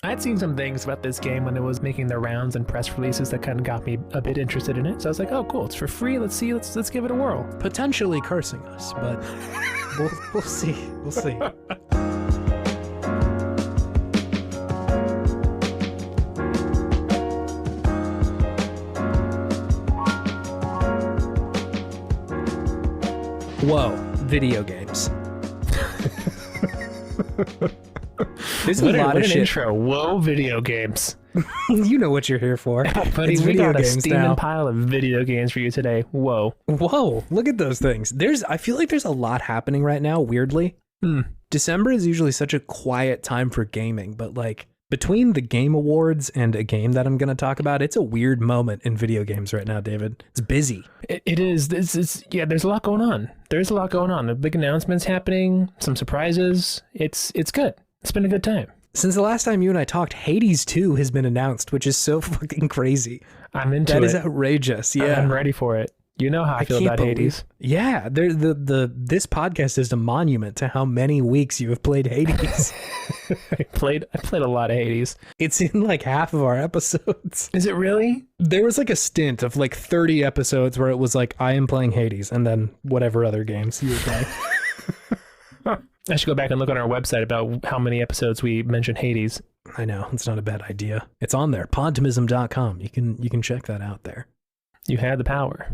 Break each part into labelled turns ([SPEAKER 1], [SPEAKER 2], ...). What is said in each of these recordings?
[SPEAKER 1] I'd seen some things about this game when it was making their rounds and press releases that kind of got me a bit interested in it. So I was like, oh, cool, it's for free. Let's see, let's give it a whirl.
[SPEAKER 2] Potentially cursing us, but we'll see. We'll see. Whoa, video games. There's a lot of shit.
[SPEAKER 1] Intro. Whoa, video games.
[SPEAKER 2] You know what you're here for.
[SPEAKER 1] Buddy,
[SPEAKER 2] It's
[SPEAKER 1] we
[SPEAKER 2] video
[SPEAKER 1] got a
[SPEAKER 2] games
[SPEAKER 1] steaming
[SPEAKER 2] now.
[SPEAKER 1] pile of video games for you today. Whoa.
[SPEAKER 2] Whoa, look at those things. I feel like there's a lot happening right now, weirdly. December is usually such a quiet time for gaming, but like between the Game Awards and a game that I'm going to talk about, it's a weird moment in video games right now, David. It's busy.
[SPEAKER 1] It is. Yeah, there's a lot going on. There's a lot going on. The big announcements happening, some surprises. It's good. It's been a good time.
[SPEAKER 2] Since the last time you and I talked, Hades 2 has been announced, which is so fucking crazy.
[SPEAKER 1] I'm into it.
[SPEAKER 2] That is outrageous. Yeah.
[SPEAKER 1] I'm ready for it. You know how I feel about Hades.
[SPEAKER 2] Yeah, this podcast is a monument to how many weeks you have played Hades.
[SPEAKER 1] I played a lot of Hades.
[SPEAKER 2] It's in like half of our episodes.
[SPEAKER 1] Is it really?
[SPEAKER 2] There was like a stint of like 30 episodes where it was like, I am playing Hades, and then whatever other games you were playing.
[SPEAKER 1] I should go back and look on our website about how many episodes we mentioned Hades.
[SPEAKER 2] I know, it's not a bad idea. It's on there, podtimism.com. You can check that out there.
[SPEAKER 1] You had the power.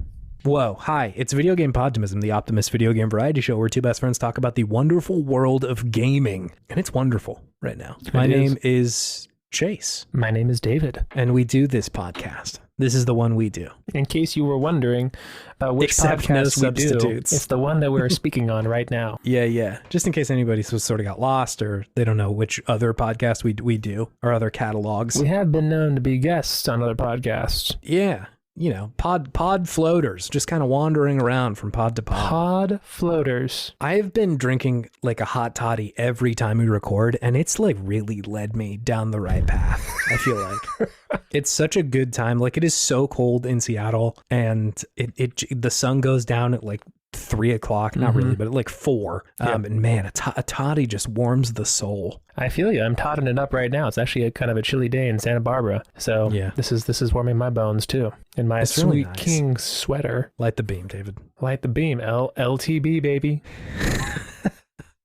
[SPEAKER 2] Whoa, hi, it's Video Game Podtimism, the Optimist video game variety show where two best friends talk about the wonderful world of gaming. And it's wonderful right now. My name is Chase.
[SPEAKER 1] My name is David.
[SPEAKER 2] And we do this podcast. This is the one we do.
[SPEAKER 1] In case you were wondering about which podcast we do, it's the one that we're speaking on right now.
[SPEAKER 2] Yeah. Just in case anybody sort of got lost or they don't know which other podcast we do or other catalogs.
[SPEAKER 1] We have been known to be guests on other podcasts.
[SPEAKER 2] Yeah. You know, pod floaters, just kind of wandering around from pod to pod.
[SPEAKER 1] Pod floaters.
[SPEAKER 2] I've been drinking like a hot toddy every time we record, and it's like really led me down the right path, I feel like. It's such a good time. Like, it is so cold in Seattle, and the sun goes down at like 3 o'clock, not really, but at like 4. And man, a toddy just warms the soul.
[SPEAKER 1] I feel you. I'm totting it up right now. It's actually a kind of a chilly day in Santa Barbara. So yeah, this is warming my bones too. In my
[SPEAKER 2] it's
[SPEAKER 1] sweet
[SPEAKER 2] really nice.
[SPEAKER 1] king sweater.
[SPEAKER 2] Light the beam, David.
[SPEAKER 1] Light the beam. LTB, baby.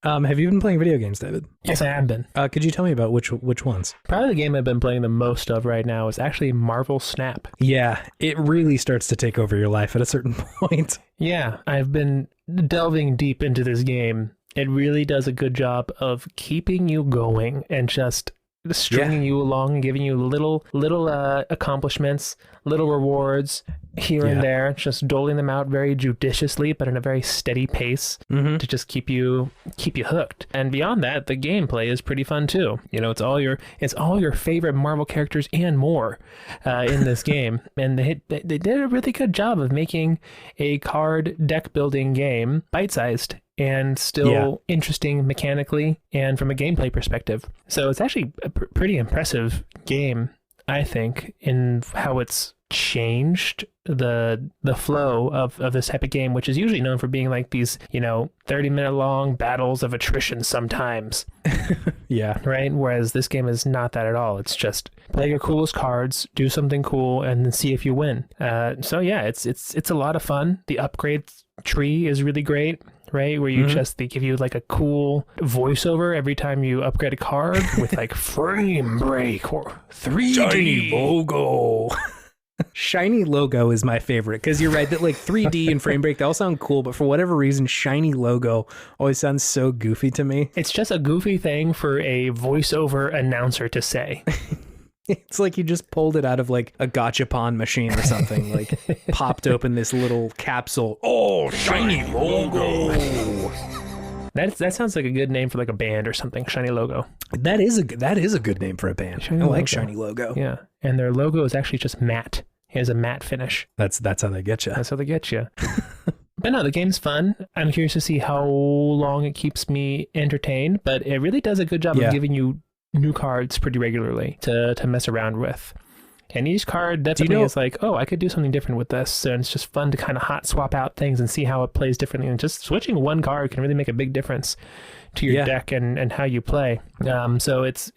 [SPEAKER 2] Have you been playing video games, David?
[SPEAKER 1] Yes, I have been.
[SPEAKER 2] Could you tell me about which ones?
[SPEAKER 1] Probably the game I've been playing the most of right now is actually Marvel Snap.
[SPEAKER 2] Yeah, it really starts to take over your life at a certain point.
[SPEAKER 1] Yeah, I've been delving deep into this game. It really does a good job of keeping you going and just stringing you along and giving you little accomplishments, little rewards here and there, just doling them out very judiciously, but in a very steady pace to just keep you hooked. And beyond that, the gameplay is pretty fun too. You know, it's all your favorite Marvel characters and more in this game. And they did a really good job of making a card deck building game bite-sized and still interesting mechanically and from a gameplay perspective. So it's actually a pretty impressive game, I think, in how it's changed the flow of this type of game, which is usually known for being like these, 30-minute long battles of attrition sometimes.
[SPEAKER 2] Yeah.
[SPEAKER 1] Right? Whereas this game is not that at all. It's just play your coolest cards, do something cool, and then see if you win. So yeah, it's a lot of fun. The upgrade tree is really great. Right, where you they give you like a cool voiceover every time you upgrade a card with like frame break or 3D
[SPEAKER 2] Shiny logo. Shiny logo is my favorite because you're right that like 3D and frame break, they all sound cool, but for whatever reason, shiny logo always sounds so goofy to me.
[SPEAKER 1] It's just a goofy thing for a voiceover announcer to say.
[SPEAKER 2] It's like you just pulled it out of like a gachapon machine or something, like popped open this little capsule. Oh, shiny logo.
[SPEAKER 1] That sounds like a good name for like a band or something. Shiny Logo.
[SPEAKER 2] That is a good name for a band. I like Shiny Logo.
[SPEAKER 1] Yeah, and their logo is actually just matte. It has a matte finish.
[SPEAKER 2] That's how they get you.
[SPEAKER 1] That's how they get you. But no, the game's fun. I'm curious to see how long it keeps me entertained, but it really does a good job of giving you new cards pretty regularly to mess around with. And each card definitely is like, oh, I could do something different with this. So it's just fun to kind of hot swap out things and see how it plays differently. And just switching one card can really make a big difference to your deck and how you play. So it's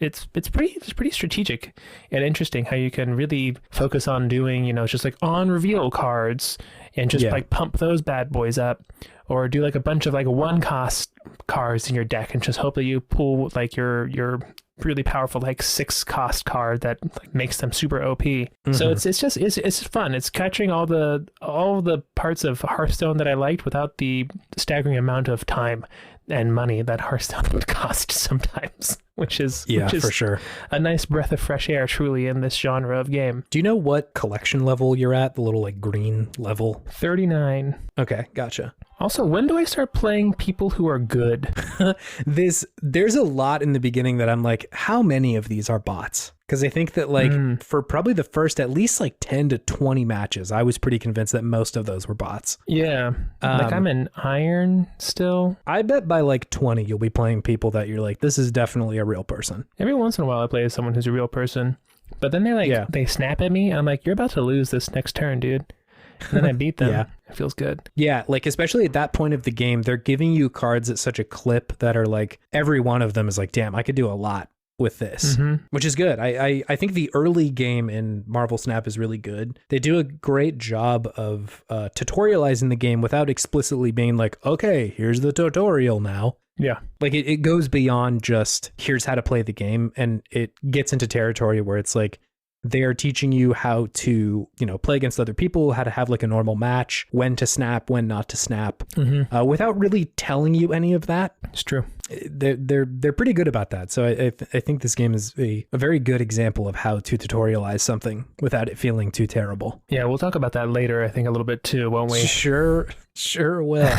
[SPEAKER 1] pretty strategic and interesting how you can really focus on doing, you know, just like on reveal cards and just like pump those bad boys up, or do like a bunch of like one cost cards in your deck and just hope that you pull like your really powerful like 6 cost card that like makes them super OP. So it's fun. It's capturing all the parts of Hearthstone that I liked without the staggering amount of time and money that Hearthstone would cost sometimes, which is
[SPEAKER 2] for sure
[SPEAKER 1] a nice breath of fresh air truly in this genre of game.
[SPEAKER 2] Do you know what collection level you're at? The little like green level?
[SPEAKER 1] 39.
[SPEAKER 2] Okay, gotcha.
[SPEAKER 1] Also, when do I start playing people who are good?
[SPEAKER 2] There's a lot in the beginning that I'm like, how many of these are bots? Because I think that like for probably the first at least like 10 to 20 matches, I was pretty convinced that most of those were bots.
[SPEAKER 1] Yeah. Like I'm in Iron still.
[SPEAKER 2] I bet by like 20, you'll be playing people that you're like, this is definitely a real person.
[SPEAKER 1] Every once in a while I play as someone who's a real person. But then they snap at me. And I'm like, you're about to lose this next turn, dude. And then I beat them. It feels good.
[SPEAKER 2] Yeah, like especially at that point of the game, they're giving you cards at such a clip that are like, every one of them is like, damn, I could do a lot with this, which is good. I think the early game in Marvel Snap is really good. They do a great job of tutorializing the game without explicitly being like, okay, here's the tutorial now.
[SPEAKER 1] Yeah.
[SPEAKER 2] Like it goes beyond just here's how to play the game, and it gets into territory where it's like, they're teaching you how to, you know, play against other people, how to have like a normal match, when to snap, when not to snap, without really telling you any of that.
[SPEAKER 1] It's true.
[SPEAKER 2] They're pretty good about that. So I think this game is a very good example of how to tutorialize something without it feeling too terrible.
[SPEAKER 1] Yeah, we'll talk about that later, I think, a little bit too, won't we?
[SPEAKER 2] Sure will.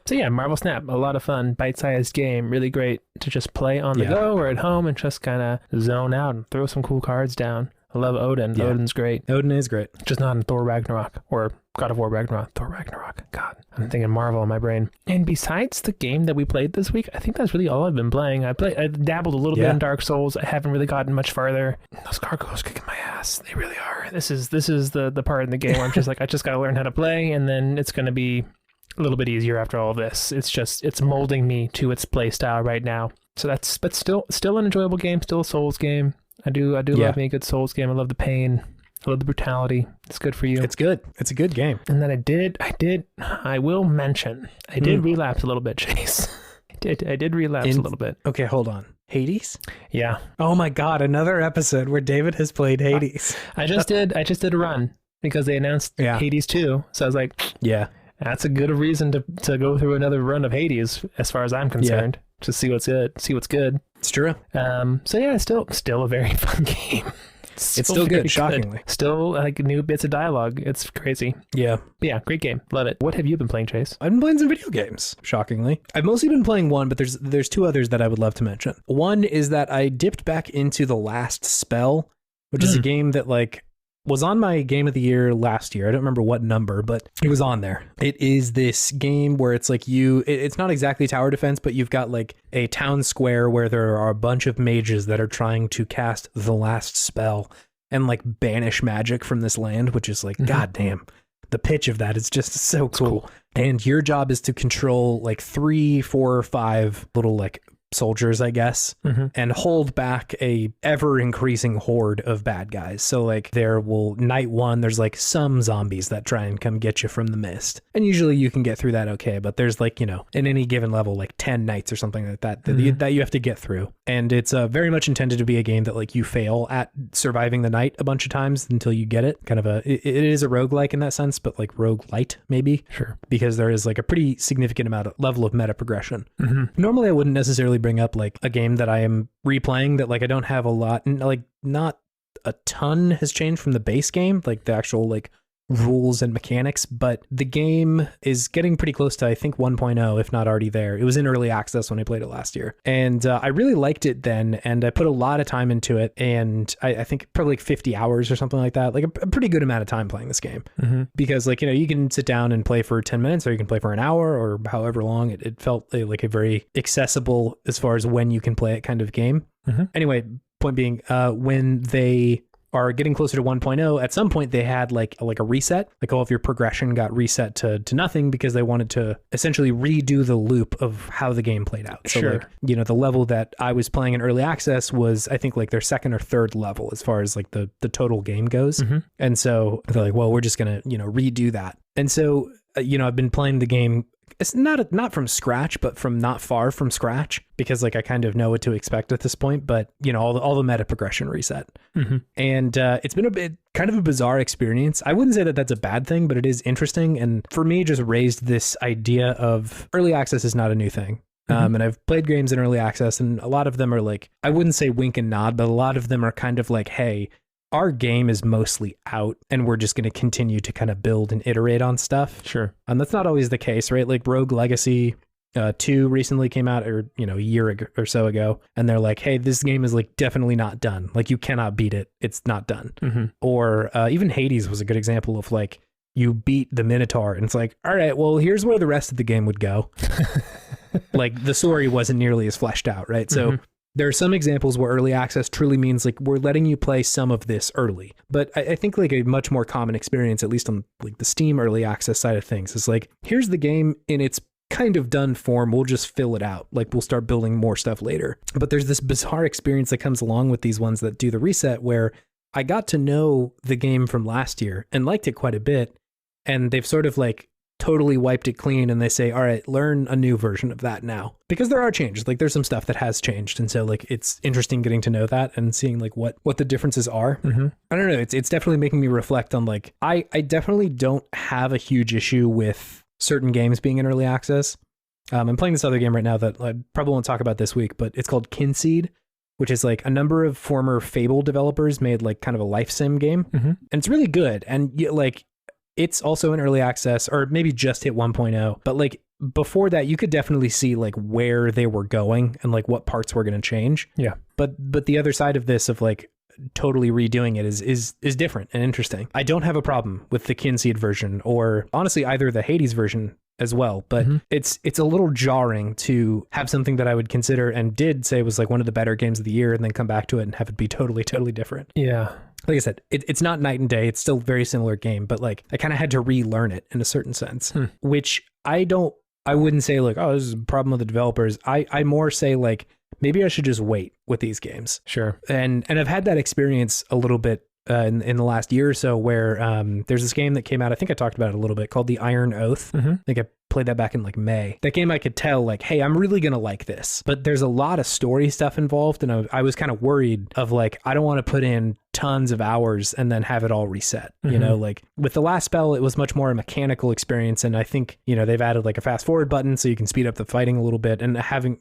[SPEAKER 1] So yeah, Marvel Snap, a lot of fun, bite-sized game, really great to just play on the go or at home and just kind of zone out and throw some cool cards down. I love Odin. Yeah. Odin's great.
[SPEAKER 2] Odin is great.
[SPEAKER 1] Just not in Thor Ragnarok or God of War Ragnarok. Thor Ragnarok. God, I'm thinking Marvel in my brain. And besides the game that we played this week, I think that's really all I've been playing. I dabbled a little bit in Dark Souls. I haven't really gotten much farther. Those gargoyles kicking my ass. They really are. This is the part in the game where I'm just like, I just got to learn how to play, and then it's going to be a little bit easier after all of this. It's molding me to its play style right now. So but still an enjoyable game, still a Souls game. I do love me a good Souls game. I love the pain. I love the brutality. It's good for you.
[SPEAKER 2] It's good. It's a good game.
[SPEAKER 1] And then I will mention, I did relapse a little bit, Chase. I did relapse a little bit.
[SPEAKER 2] Okay, hold on. Hades?
[SPEAKER 1] Yeah.
[SPEAKER 2] Oh my God, another episode where David has played Hades.
[SPEAKER 1] I just did a run because they announced Hades 2. So I was like, yeah, that's a good reason to go through another run of Hades as far as I'm concerned. To see what's good.
[SPEAKER 2] It's true.
[SPEAKER 1] So yeah, it's still a very fun game.
[SPEAKER 2] It's still good, shockingly.
[SPEAKER 1] Still like new bits of dialogue. It's crazy.
[SPEAKER 2] Yeah.
[SPEAKER 1] But yeah, great game. Love it. What have you been playing, Chase?
[SPEAKER 2] I've been playing some video games, shockingly. I've mostly been playing one, but there's 2 others that I would love to mention. One is that I dipped back into The Last Spell, which is a game that like was on my game of the year last year. I don't remember what number, but it was on there. It is this game where it's like it's not exactly tower defense, but you've got like a town square where there are a bunch of mages that are trying to cast the last spell and like banish magic from this land, which is like, goddamn, the pitch of that is just so cool. And your job is to control like 3, 4, or 5 little like soldiers, I guess, and hold back a ever increasing horde of bad guys. So like night 1, there's like some zombies that try and come get you from the mist. And usually you can get through that okay, but there's like, you know, in any given level, like 10 nights or something like that, that you have to get through. And it's very much intended to be a game that like you fail at surviving the night a bunch of times until you get it. Kind of it is a roguelike in that sense, but like roguelite maybe. Sure. Because there is like a pretty significant level of meta progression. Normally I wouldn't necessarily bring up like a game that I am replaying that like I don't have a lot, like not a ton has changed from the base game, like the actual like rules and mechanics, but the game is getting pretty close to, I think, 1.0, if not already there. It was in early access when I played it last year, and I really liked it then, and I put a lot of time into it, and I think probably like 50 hours or something like that, like a pretty good amount of time playing this game, because like, you know, you can sit down and play for 10 minutes or you can play for an hour or however long. It felt like a very accessible as far as when you can play it kind of game. Anyway, point being, when they are getting closer to 1.0, at some point they had like a reset, like all of your progression got reset to nothing because they wanted to essentially redo the loop of how the game played out. So like, you know, the level that I was playing in early access was, I think, like their second or third level as far as like the total game goes. And so they're like, well, we're just gonna, you know, redo that. And so, you know, I've been playing the game. It's not from scratch, but from not far from scratch, because like I kind of know what to expect at this point. But you know, all the meta progression reset, and it's been a bit kind of a bizarre experience. I wouldn't say that that's a bad thing, but it is interesting, and for me, just raised this idea of early access is not a new thing. And I've played games in early access, and a lot of them are like, I wouldn't say wink and nod, but a lot of them are kind of like, hey, our game is mostly out and we're just going to continue to kind of build and iterate on stuff.
[SPEAKER 1] Sure.
[SPEAKER 2] And that's not always the case, right? Like Rogue Legacy 2 recently came out, or, you know, a year or so ago. And they're like, hey, this game is like definitely not done. Like you cannot beat it. It's not done. Or even Hades was a good example of like, you beat the Minotaur and it's like, all right, well, here's where the rest of the game would go. Like the story wasn't nearly as fleshed out, right? So there are some examples where early access truly means like we're letting you play some of this early. But I think like a much more common experience, at least on like the Steam early access side of things, is like, here's the game in its kind of done form. We'll just fill it out. Like we'll start building more stuff later. But there's this bizarre experience that comes along with these ones that do the reset, where I got to know the game from last year and liked it quite a bit. And they've sort of like totally wiped it clean, and they say, all right, learn a new version of that now, because there are changes. Like there's some stuff that has changed, and so like it's interesting getting to know that and seeing like what the differences are. I don't know, it's definitely making me reflect on like I definitely don't have a huge issue with certain games being in early access. I'm playing this other game right now that I probably won't talk about this week, but it's called Kinseed, which is like a number of former Fable developers made like kind of a life sim game, and it's really good. And like it's also in early access, or maybe just hit 1.0, but like before that, you could definitely see like where they were going and like what parts were going to change. Yeah. But the other side of this, of like totally redoing it, is different and interesting. I don't have a problem with the Kinseed version, or honestly either the Hades version as well, but it's a little jarring to have something that I would consider and did say was like one of the better games of the year, and then come back to it and have it be totally different. Yeah. Like I said, it's not night and day. It's still a very similar game, but like I kind of had to relearn it in a certain sense, which I wouldn't say like, oh, this is a problem with the developers. I more say like, maybe I should just wait with these games. Sure. And I've had that experience a little bit in the last year or so, where there's this game that came out, I think I talked about it a little bit, called The Iron Oath. I think I played that back in like May. That game, I could tell like, hey, I'm really going to like this, but there's a lot of story stuff involved. And I was kind of worried of like, I don't want to put in tons of hours and then have it all reset. You know, like with the last spell, it was much more a mechanical experience. And I think, you know, they've added like a fast forward button so you can speed up the fighting a little bit, and having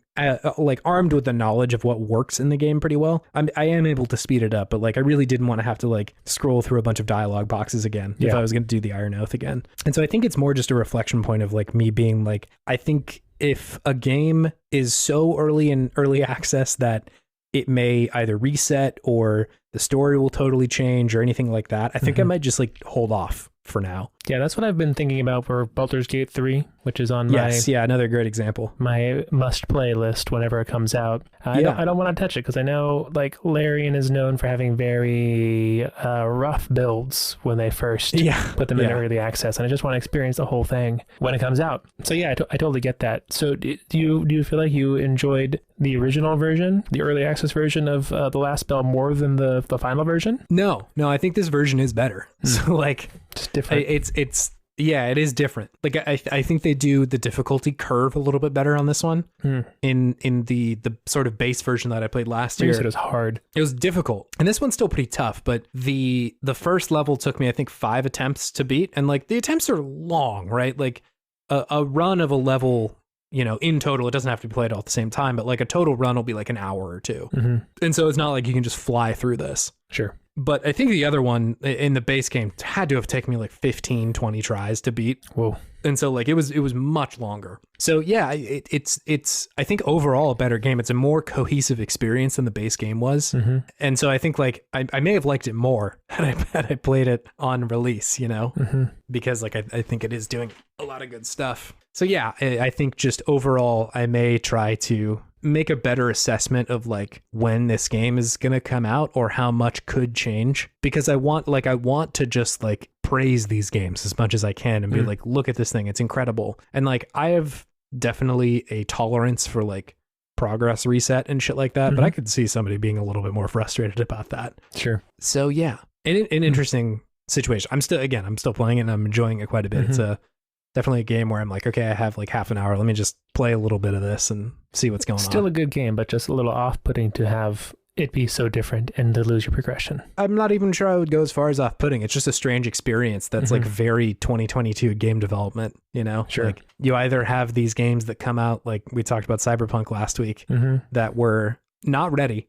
[SPEAKER 2] like armed with the knowledge of what works in the game pretty well, I am able to speed it up. But like, I really didn't want to have to like scroll through a bunch of dialogue boxes again if I was going to do the Iron Oath again. And so I think it's more just a reflection point of like me being like, I think if a game is so early in early access that it may either reset or the story will totally change or anything like that, I think I might just like hold off for now. Yeah, that's what I've been thinking about for Baldur's Gate 3, which is on another great example. My must-play list whenever it comes out. I don't want to touch it because I know like Larian is known for having very rough builds when they first put them in early access, and I just want to experience the whole thing when it comes out. So yeah, I totally get that. So do you feel like you enjoyed the original version, the early access version of The Last Spell, more than the final version? No, I think this version is better. So like, it's different. It is different. Like I think they do the difficulty curve a little bit better on this one. In the sort of base version that I played last year. It was hard. It was difficult. And this one's still pretty tough, but the first level took me, I think, 5 attempts to beat. And like the attempts are long, right? Like a run of a level, you know, in total, it doesn't have to be played all at the same time, but like a total run will be like an hour or two. And so it's not like you can just fly through this. Sure. But I think the other one in the base game had to have taken me like 15, 20 tries to beat. Whoa. And so like it was much longer. So yeah, it's I think overall a better game. It's a more cohesive experience than the base game was. And so I think like I may have liked it more had I played it on release, you know, because like I think it is doing a lot of good stuff. So yeah, I think just overall I may try to make a better assessment of like when this game is going to come out or how much could change, because I want to just like praise these games as much as I can and be like, look at this thing, it's incredible. And like I have definitely a tolerance for like progress reset and shit like that, but I could see somebody being a little bit more frustrated about that.
[SPEAKER 1] Sure.
[SPEAKER 2] So yeah, an interesting situation. I'm still playing it and I'm enjoying it quite a bit. It's definitely a game where I'm like, okay, I have like half an hour. Let me just play a little bit of this and see what's going on.
[SPEAKER 1] Still a good game, but just a little off-putting to have it be so different and to lose your progression.
[SPEAKER 2] I'm not even sure I would go as far as off-putting. It's just a strange experience that's like very 2022 game development, you know?
[SPEAKER 1] Sure.
[SPEAKER 2] Like you either have these games that come out, like we talked about Cyberpunk last week, that were not ready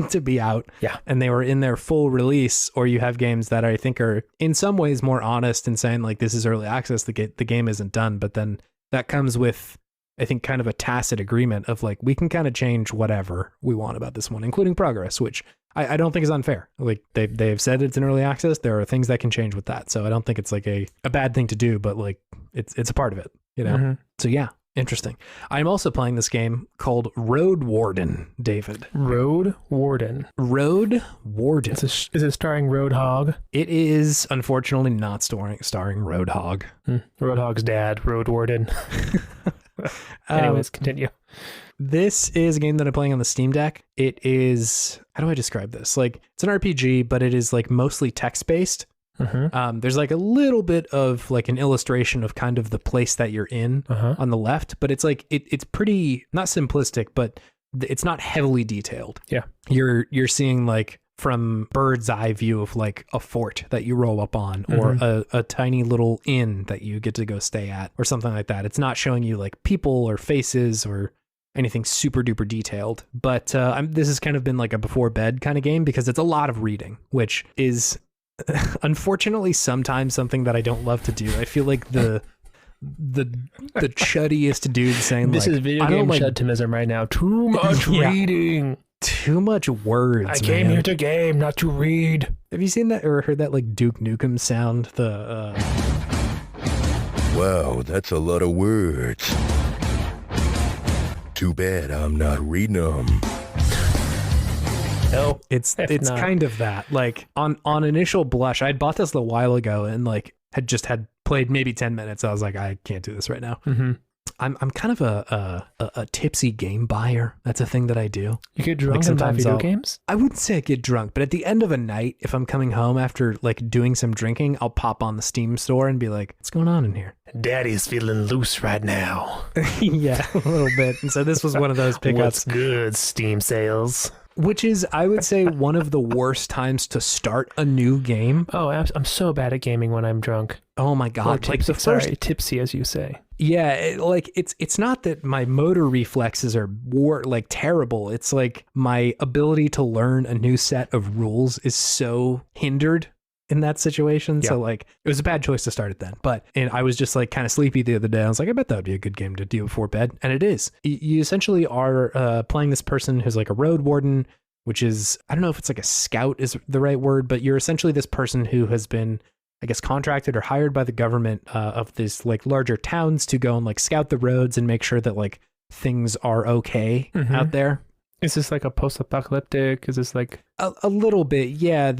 [SPEAKER 2] to be out.
[SPEAKER 1] Yeah.
[SPEAKER 2] And they were in their full release, or you have games that I think are in some ways more honest in saying like, this is early access, the game isn't done. But then that comes with, I think, kind of a tacit agreement of like, we can kind of change whatever we want about this one, including progress, which I don't think is unfair. Like they've said it's an early access. There are things that can change with that. So I don't think it's like a bad thing to do, but like it's a part of it, you know? So yeah. Interesting. I'm also playing this game called Roadwarden, David.
[SPEAKER 1] Roadwarden.
[SPEAKER 2] Roadwarden.
[SPEAKER 1] Is it starring Roadhog?
[SPEAKER 2] It is unfortunately not starring Roadhog.
[SPEAKER 1] Roadhog's dad, Roadwarden. Anyways, continue.
[SPEAKER 2] This is a game that I'm playing on the Steam Deck. It is, how do I describe this? Like, it's an RPG, but it is like mostly text-based. There's like a little bit of like an illustration of kind of the place that you're in on the left, but it's like it's pretty not simplistic, but it's not heavily detailed.
[SPEAKER 1] Yeah,
[SPEAKER 2] you're seeing like from bird's eye view of like a fort that you roll up on, or a tiny little inn that you get to go stay at, or something like that. It's not showing you like people or faces or anything super duper detailed, but this has kind of been like a before bed kind of game because it's a lot of reading, which is unfortunately sometimes something that I don't love to do. I feel like the chuddiest dude saying
[SPEAKER 1] this
[SPEAKER 2] like,
[SPEAKER 1] is video game chudtimism right now. Too much reading.
[SPEAKER 2] Too much words.
[SPEAKER 1] I came here to game, not to read.
[SPEAKER 2] Have you seen that or heard that like Duke Nukem sound?
[SPEAKER 3] Wow, that's a lot of words. Too bad I'm not reading them.
[SPEAKER 1] No,
[SPEAKER 2] it's kind of that. Like on initial blush, I'd bought this a while ago and like had played maybe 10 minutes. I was like, I can't do this right now. I'm kind of a tipsy game buyer. That's a thing that I do.
[SPEAKER 1] You get drunk and buy video games?
[SPEAKER 2] I wouldn't say I get drunk, but at the end of a night, if I'm coming home after like doing some drinking, I'll pop on the Steam store and be like, what's going on in here?
[SPEAKER 1] Daddy's feeling loose right now.
[SPEAKER 2] Yeah, a little bit. And so this was one of those pickups.
[SPEAKER 1] What's good, Steam sales?
[SPEAKER 2] Which is, I would say, one of the worst times to start a new game.
[SPEAKER 1] Oh, I'm so bad at gaming when I'm drunk.
[SPEAKER 2] Oh my God.
[SPEAKER 1] Or tipsy, sorry, tipsy as you say.
[SPEAKER 2] Yeah, it's not that my motor reflexes are like terrible. It's like my ability to learn a new set of rules is so hindered in that situation. Yeah. So like it was a bad choice to start it then. And I was just like kind of sleepy the other day. I was like, I bet that would be a good game to do before bed. And it is. You essentially are playing this person who's like a road warden, which is, I don't know if it's like a scout is the right word, but you're essentially this person who has been, I guess, contracted or hired by the government of these like larger towns to go and like scout the roads and make sure that like things are okay out there.
[SPEAKER 1] Is this like a post-apocalyptic? Is this like
[SPEAKER 2] a little bit? Yeah,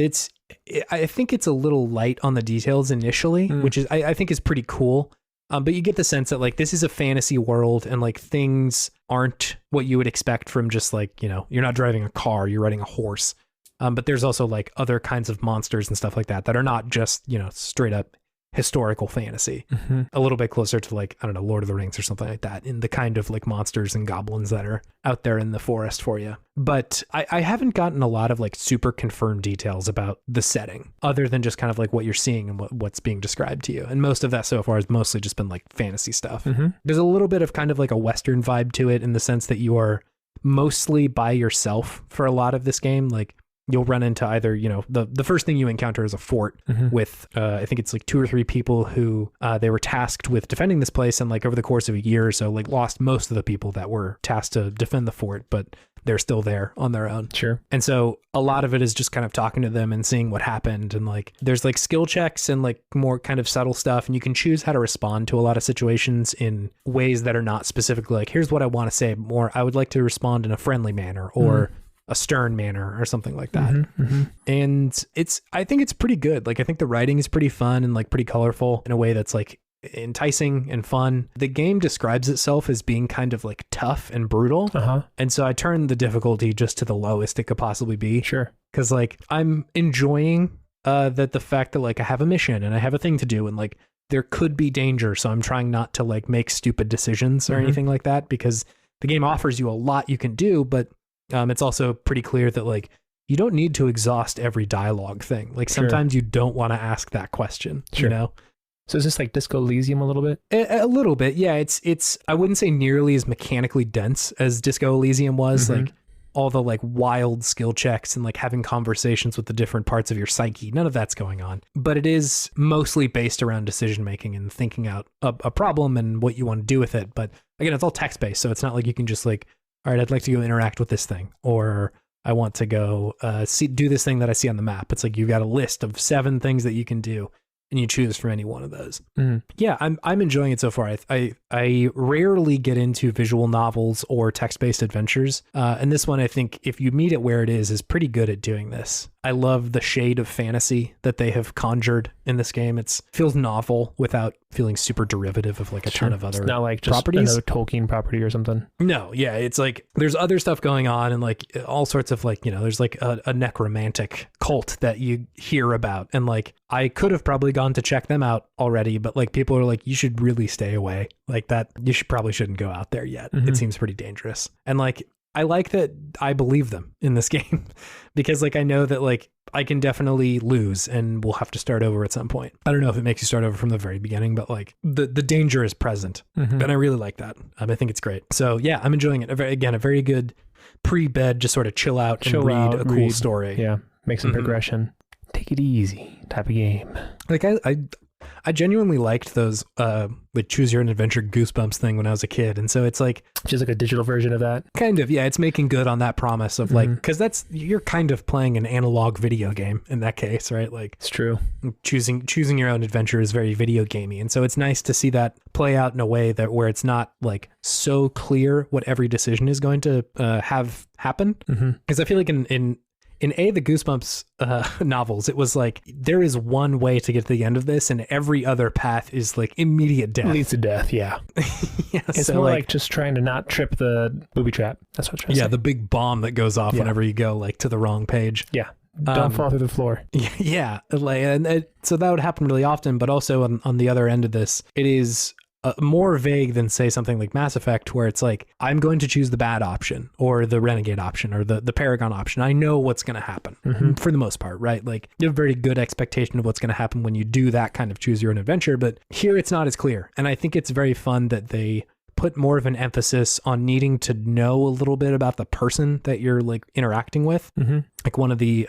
[SPEAKER 2] I think it's a little light on the details initially, which is I think is pretty cool. But you get the sense that like this is a fantasy world and like things aren't what you would expect from just like, you know, you're not driving a car, you're riding a horse. But there's also like other kinds of monsters and stuff like that are not just, you know, straight up historical fantasy. A little bit closer to like, I don't know, Lord of the Rings or something like that, in the kind of like monsters and goblins that are out there in the forest for you. But I haven't gotten a lot of like super confirmed details about the setting other than just kind of like what you're seeing and what's being described to you. And most of that so far has mostly just been like fantasy stuff. There's a little bit of kind of like a Western vibe to it in the sense that you are mostly by yourself for a lot of this game. Like you'll run into either, you know, the first thing you encounter is a fort with, I think it's like 2 or 3 people who they were tasked with defending this place. And like over the course of a year or so, like lost most of the people that were tasked to defend the fort. But they're still there on their own.
[SPEAKER 1] Sure.
[SPEAKER 2] And so a lot of it is just kind of talking to them and seeing what happened. And like, there's like skill checks and like more kind of subtle stuff. And you can choose how to respond to a lot of situations in ways that are not specifically like, here's what I want to say. More, I would like to respond in a friendly manner or a stern manner or something like that. And I think it's pretty good. Like, I think the writing is pretty fun and like pretty colorful in a way that's like enticing and fun. The game describes itself as being kind of like tough and brutal. And so I turned the difficulty just to the lowest it could possibly be.
[SPEAKER 1] Sure.
[SPEAKER 2] Cause like I'm enjoying that the fact that like I have a mission and I have a thing to do and like there could be danger. So I'm trying not to like make stupid decisions or anything like that, because the game offers you a lot you can do, but it's also pretty clear that like you don't need to exhaust every dialogue thing. Like sometimes you don't want to ask that question, you know?
[SPEAKER 1] So is this like Disco Elysium a little bit?
[SPEAKER 2] A little bit. Yeah. It's, I wouldn't say nearly as mechanically dense as Disco Elysium was. Like all the like wild skill checks and like having conversations with the different parts of your psyche. None of that's going on, but it is mostly based around decision making and thinking out a problem and what you want to do with it. But again, it's all text based. So it's not like you can just like, all right, I'd like to go interact with this thing, or I want to go do this thing that I see on the map. It's like you've got a list of 7 things that you can do, and you choose from any one of those. Yeah, I'm enjoying it so far. I rarely get into visual novels or text-based adventures, and this one, I think, if you meet it where it is pretty good at doing this. I love the shade of fantasy that they have conjured in this game. It feels novel without feeling super derivative of like a ton of other
[SPEAKER 1] it's not like just
[SPEAKER 2] properties.
[SPEAKER 1] Another Tolkien property or something.
[SPEAKER 2] No, yeah, it's like there's other stuff going on and like all sorts of like, you know, there's like a necromantic cult that you hear about, and like I could have probably gone to check them out already, but like people are like, you should really stay away. Like that, you probably shouldn't go out there yet. It seems pretty dangerous. And like I like that I believe them in this game because like I know that like I can definitely lose and we'll have to start over at some point. I don't know if it makes you start over from the very beginning, but like the danger is present. And I really like that. I think it's great. So yeah, I'm enjoying it. Again, a very good pre-bed, just sort of chill out and read a cool story.
[SPEAKER 1] Yeah, make some progression. Take it easy type of game.
[SPEAKER 2] Like I genuinely liked those like choose your own adventure Goosebumps thing when I was a kid, and so it's like
[SPEAKER 1] just like a digital version of that.
[SPEAKER 2] Kind of, yeah. It's making good on that promise of like, because you're kind of playing an analog video game in that case, right? Like
[SPEAKER 1] it's true.
[SPEAKER 2] Choosing your own adventure is very video gamey, and so it's nice to see that play out in a way that where it's not like so clear what every decision is going to have happen. Because I feel like in the Goosebumps novels, it was like, there is one way to get to the end of this, and every other path is like immediate death.
[SPEAKER 1] Leads to death, yeah.
[SPEAKER 2] Yeah,
[SPEAKER 1] it's
[SPEAKER 2] so
[SPEAKER 1] more like just trying to not trip the booby trap. That's what I'm trying to say.
[SPEAKER 2] The big bomb that goes off whenever you go like to the wrong page.
[SPEAKER 1] Yeah. Don't fall through the floor.
[SPEAKER 2] Yeah. So that would happen really often, but also on the other end of this, it is more vague than say something like Mass Effect, where it's like, I'm going to choose the bad option or the renegade option or the Paragon option. I know what's going to happen for the most part, right? Like you have a very good expectation of what's going to happen when you do that kind of choose your own adventure, but here it's not as clear. And I think it's very fun that they put more of an emphasis on needing to know a little bit about the person that you're like interacting with. Like one of the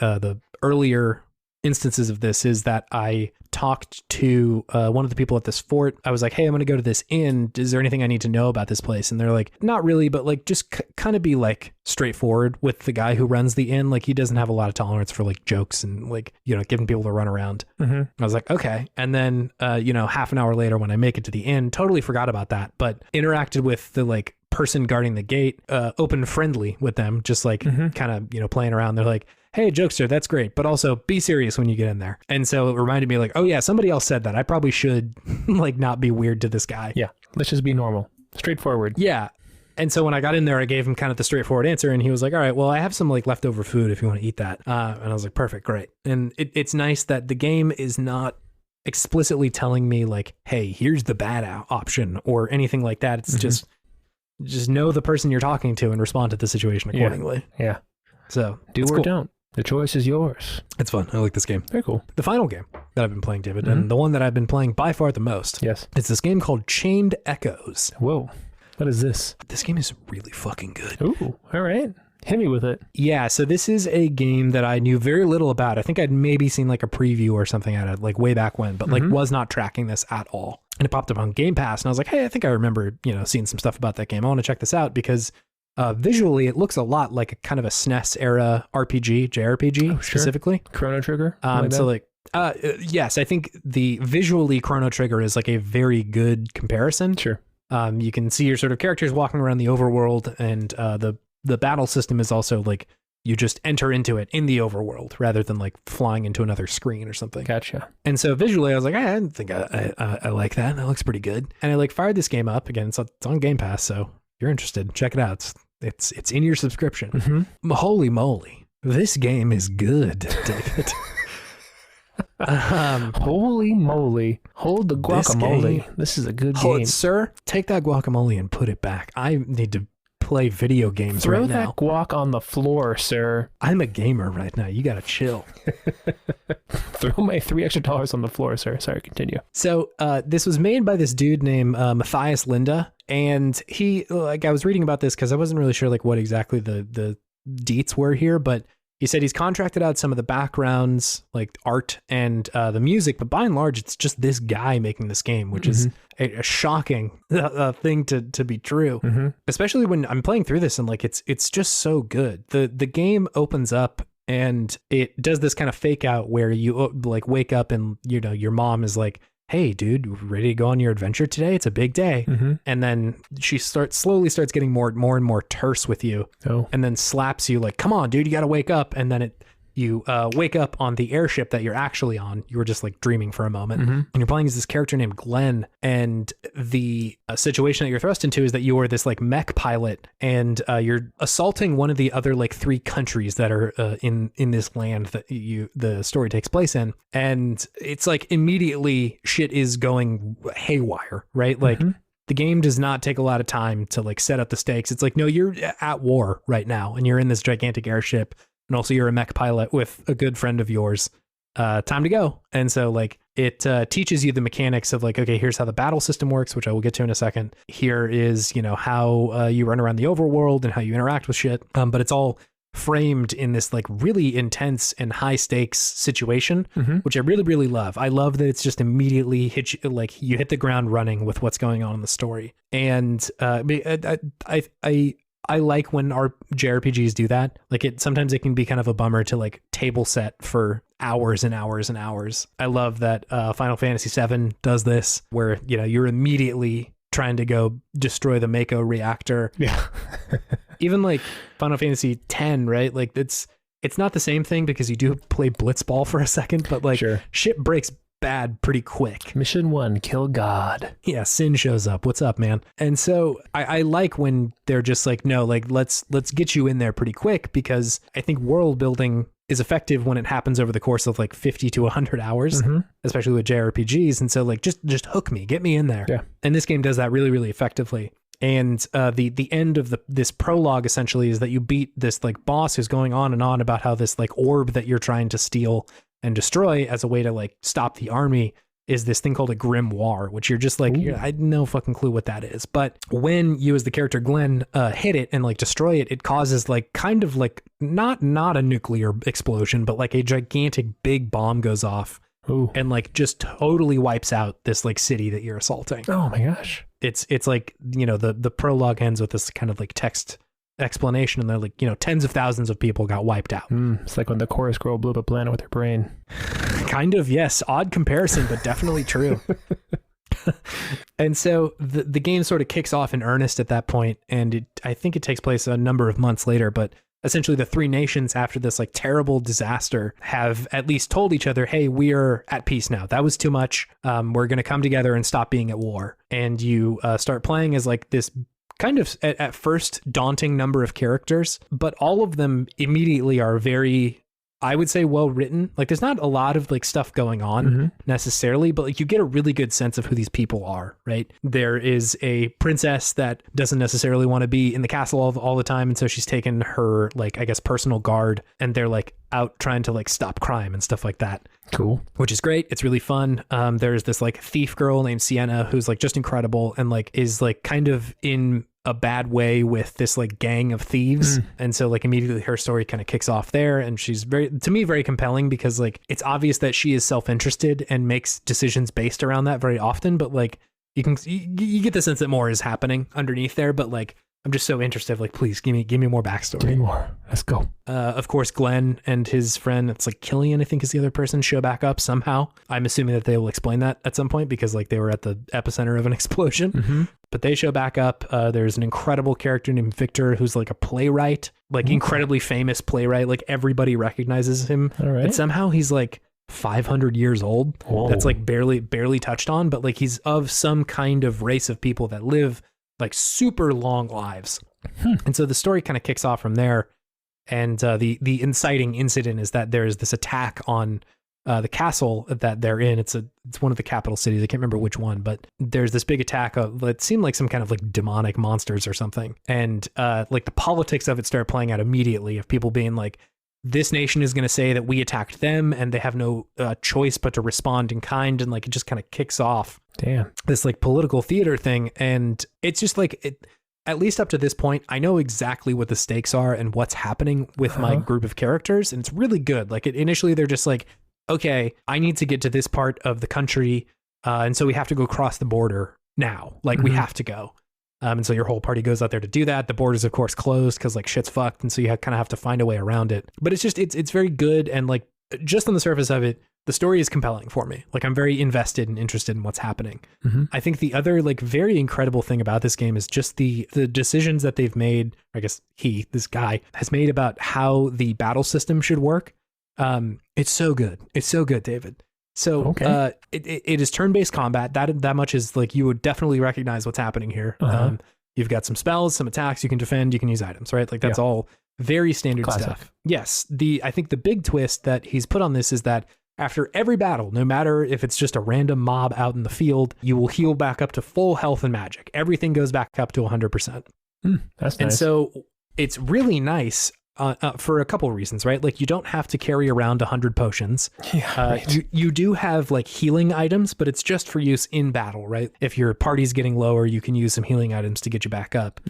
[SPEAKER 2] earlier instances of this is that I talked to one of the people at this fort. I was like, hey, I'm going to go to this inn. Is there anything I need to know about this place? And they're like, not really, but like just kind of be like straightforward with the guy who runs the inn. Like he doesn't have a lot of tolerance for like jokes and like, you know, giving people to run around. I was like, okay. And then, you know, half an hour later when I make it to the inn, totally forgot about that, but interacted with the like person guarding the gate, open friendly with them, just like kind of, you know, playing around. They're like, hey, jokester, that's great, but also be serious when you get in there. And so it reminded me like, oh yeah, somebody else said that. I probably should like not be weird to this guy.
[SPEAKER 1] Yeah, let's just be normal, straightforward.
[SPEAKER 2] Yeah. And so when I got in there, I gave him kind of the straightforward answer, and he was like, all right, well, I have some like leftover food if you want to eat that. And I was like, perfect, great. And it's nice that the game is not explicitly telling me like, hey, here's the bad option or anything like that. It's just know the person you're talking to and respond to the situation accordingly.
[SPEAKER 1] Yeah.
[SPEAKER 2] So
[SPEAKER 1] do or don't. The choice is yours.
[SPEAKER 2] It's fun. I like this game.
[SPEAKER 1] Very cool.
[SPEAKER 2] The final game that I've been playing, David, and the one that I've been playing by far the most.
[SPEAKER 1] Yes.
[SPEAKER 2] It's this game called Chained Echoes.
[SPEAKER 1] Whoa. What is this?
[SPEAKER 2] This game is really fucking good.
[SPEAKER 1] Ooh, all right. Hit me with it.
[SPEAKER 2] Yeah, so this is a game that I knew very little about. I think I'd maybe seen like a preview or something at it, like way back when, but like was not tracking this at all. And it popped up on Game Pass, and I was like, hey, I think I remember, you know, seeing some stuff about that game. I want to check this out because Visually, it looks a lot like a kind of a SNES era RPG, JRPG specifically.
[SPEAKER 1] Chrono Trigger.
[SPEAKER 2] Yes, I think the visually Chrono Trigger is like a very good comparison.
[SPEAKER 1] Sure.
[SPEAKER 2] You can see your sort of characters walking around the overworld, and the battle system is also like you just enter into it in the overworld rather than like flying into another screen or something.
[SPEAKER 1] Gotcha.
[SPEAKER 2] And so visually, I was like, I didn't think I like that. That looks pretty good. And I like fired this game up again. It's on Game Pass, so if you're interested, check it out. It's in your subscription.
[SPEAKER 1] Mm-hmm.
[SPEAKER 2] Holy moly, this game is good, David.
[SPEAKER 1] Holy moly. Hold the guacamole. This is a good game.
[SPEAKER 2] Sir, take that guacamole and put it back. I need to play video games right now.
[SPEAKER 1] Throw that guac on the floor, sir.
[SPEAKER 2] I'm a gamer right now. You gotta chill.
[SPEAKER 1] Throw my $3 extra on the floor, sir. Sorry, continue.
[SPEAKER 2] So this was made by this dude named Matthias Linda. And he, like, I was reading about this because I wasn't really sure like what exactly the deets were here, but he said he's contracted out some of the backgrounds, like art and the music, but by and large, it's just this guy making this game, which is a shocking thing to be true, especially when I'm playing through this and like it's just so good. The game opens up and it does this kind of fake out where you like wake up and you know your mom is like, hey, dude, ready to go on your adventure today? It's a big day. And then she slowly starts getting more and more terse with you. And then slaps you like, come on, dude, you got to wake up. And then you wake up on the airship that you're actually on. You were just like dreaming for a moment. And you're playing as this character named Glenn. And the situation that you're thrust into is that you are this like mech pilot and you're assaulting one of the other like 3 countries that are in this land that the story takes place in. And it's like immediately shit is going haywire, right? Like the game does not take a lot of time to like set up the stakes. It's like, no, you're at war right now and you're in this gigantic airship. And also you're a mech pilot with a good friend of yours. Time to go. And so like it teaches you the mechanics of like, okay, here's how the battle system works, which I will get to in a second. Here is, you know, how you run around the overworld and how you interact with shit. But it's all framed in this like really intense and high stakes situation, which I really, really love. I love that it's just immediately hit you, like you hit the ground running with what's going on in the story. And I like when our JRPGs do that. Like sometimes it can be kind of a bummer to like table set for hours and hours and hours. I love that Final Fantasy VII does this where, you know, you're immediately trying to go destroy the Mako reactor.
[SPEAKER 1] Yeah.
[SPEAKER 2] Even like Final Fantasy X, right? Like it's not the same thing because you do play Blitzball for a second, but like shit breaks bad pretty quick.
[SPEAKER 1] Mission 1, kill God.
[SPEAKER 2] Yeah, Sin shows up. What's up, man? And so I like when they're just like, no, like let's get you in there pretty quick, because I think world building is effective when it happens over the course of like 50 to 100 hours, especially with JRPGs. And so like just hook me, get me in there.
[SPEAKER 1] Yeah.
[SPEAKER 2] And this game does that really, really effectively. And the end of this prologue essentially is that you beat this like boss who's going on and on about how this like orb that you're trying to steal and destroy as a way to like stop the army is this thing called a grimoire, which you're just like, I had no fucking clue what that is. But when you as the character Glenn hit it and like destroy it, it causes like kind of like not a nuclear explosion, but like a gigantic big bomb goes off and like just totally wipes out this like city that you're assaulting.
[SPEAKER 1] Oh my gosh.
[SPEAKER 2] It's like, you know, the prologue ends with this kind of like text explanation, and they're like, you know, tens of thousands of people got wiped out.
[SPEAKER 1] It's like when the chorus girl blew up a planet with her brain.
[SPEAKER 2] Kind of, yes. Odd comparison, but definitely true. And so the game sort of kicks off in earnest at that point, and I think it takes place a number of months later, but essentially the 3 nations after this like terrible disaster have at least told each other, hey, we're at peace now. That was too much. We're going to come together and stop being at war. And you start playing as like this kind of at first daunting number of characters, but all of them immediately are very, I would say, well written. Like there's not a lot of like stuff going on necessarily, but like you get a really good sense of who these people are, right? There is a princess that doesn't necessarily want to be in the castle all the time, and so she's taken her like, I guess, personal guard, and they're like out trying to like stop crime and stuff like that.
[SPEAKER 1] Cool.
[SPEAKER 2] Which is great. It's really fun. There's this like thief girl named Sienna who's like just incredible and like is like kind of in a bad way with this like gang of thieves. And so like immediately her story kind of kicks off there, and she's very compelling because like it's obvious that she is self-interested and makes decisions based around that very often, but like you get the sense that more is happening underneath there. But like I'm just so interested. Like, please give me more backstory.
[SPEAKER 1] Give me more. Let's go.
[SPEAKER 2] Of course, Glenn and his friend, it's like Killian, I think is the other person, show back up somehow. I'm assuming that they will explain that at some point because like they were at the epicenter of an explosion. But they show back up. There's an incredible character named Victor who's like a playwright, like incredibly famous playwright. Like everybody recognizes him.
[SPEAKER 1] All right.
[SPEAKER 2] But somehow he's like 500 years old.
[SPEAKER 1] Whoa.
[SPEAKER 2] That's like barely touched on, but like he's of some kind of race of people that live like super long lives. And so the story kind of kicks off from there. And the inciting incident is that there's this attack on the castle that they're in. It's one of the capital cities. I can't remember which one, but there's this big attack of it seemed like some kind of like demonic monsters or something. And like the politics of it start playing out immediately of people being like, this nation is going to say that we attacked them and they have no choice but to respond in kind. And like it just kind of kicks off this like political theater thing. And it's just like at least up to this point, I know exactly what the stakes are and what's happening with my group of characters. And it's really good. Like initially they're just like, okay, I need to get to this part of the country. And so we have to go across the border now. Like we have to go. And so your whole party goes out there to do that. The border's of course closed because like shit's fucked. And so you kind of have to find a way around it. But it's just, it's very good. And like just on the surface of it, the story is compelling for me. Like I'm very invested and interested in what's happening. I think the other like very incredible thing about this game is just the decisions that they've made. I guess this guy has made about how the battle system should work. It's so good. It's so good, David. So it is turn-based combat. That much is like you would definitely recognize what's happening here. You've got some spells, some attacks, you can defend, you can use items, right? Like that's all very standard stuff. Yes. I think the big twist that he's put on this is that after every battle, no matter if it's just a random mob out in the field, you will heal back up to full health and magic. Everything goes back up to 100%.
[SPEAKER 1] That's nice.
[SPEAKER 2] And so it's really nice for a couple of reasons, right? Like you don't have to carry around 100 potions. You do have like healing items, but it's just for use in battle, right? If your party's getting lower, you can use some healing items to get you back up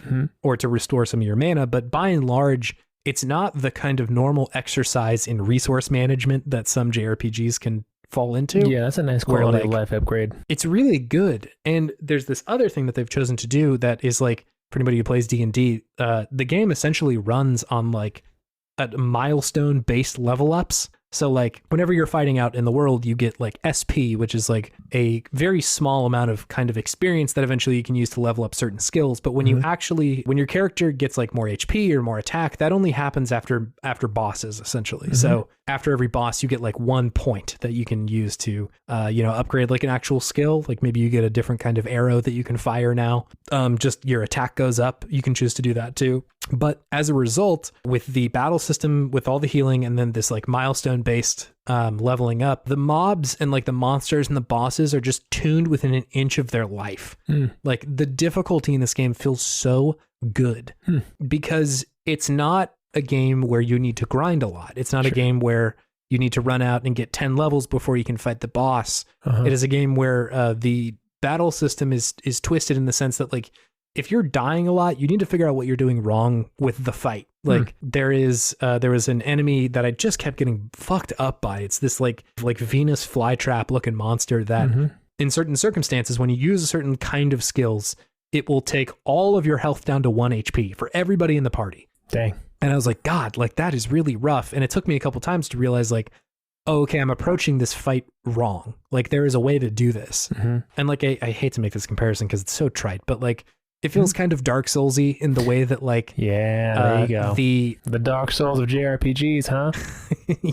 [SPEAKER 2] or to restore some of your mana. But by and large, it's not the kind of normal exercise in resource management that some JRPGs can fall into.
[SPEAKER 1] Yeah, that's a nice quality of life upgrade.
[SPEAKER 2] It's really good. And there's this other thing that they've chosen to do that is like, for anybody who plays D&D, the game essentially runs on like a milestone based level ups. So like whenever you're fighting out in the world, you get like SP, which is like a very small amount of kind of experience that eventually you can use to level up certain skills. But when you when your character gets like more HP or more attack, that only happens after bosses essentially. So after every boss, you get like 1 point that you can use to, upgrade like an actual skill. Like maybe you get a different kind of arrow that you can fire now. Just your attack goes up. You can choose to do that too. But as a result, with the battle system, with all the healing and then this like milestone based leveling up, the mobs and like the monsters and the bosses are just tuned within an inch of their life. Like the difficulty in this game feels so good because it's not a game where you need to grind a lot. It's not a game where you need to run out and get 10 levels before you can fight the boss. It is a game where the battle system is twisted in the sense that like if you're dying a lot, you need to figure out what you're doing wrong with the fight. Like there was an enemy that I just kept getting fucked up by. It's this like Venus flytrap looking monster that in certain circumstances, when you use a certain kind of skills, it will take all of your health down to 1 HP for everybody in the party.
[SPEAKER 1] Dang.
[SPEAKER 2] And I was like, God, like that is really rough. And it took me a couple times to realize like, oh, okay, I'm approaching this fight wrong. Like there is a way to do this. And like, I hate to make this comparison because it's so trite, but like, it feels kind of Dark Souls-y in the way that like...
[SPEAKER 1] Yeah, there you go.
[SPEAKER 2] The
[SPEAKER 1] Dark Souls of JRPGs, huh?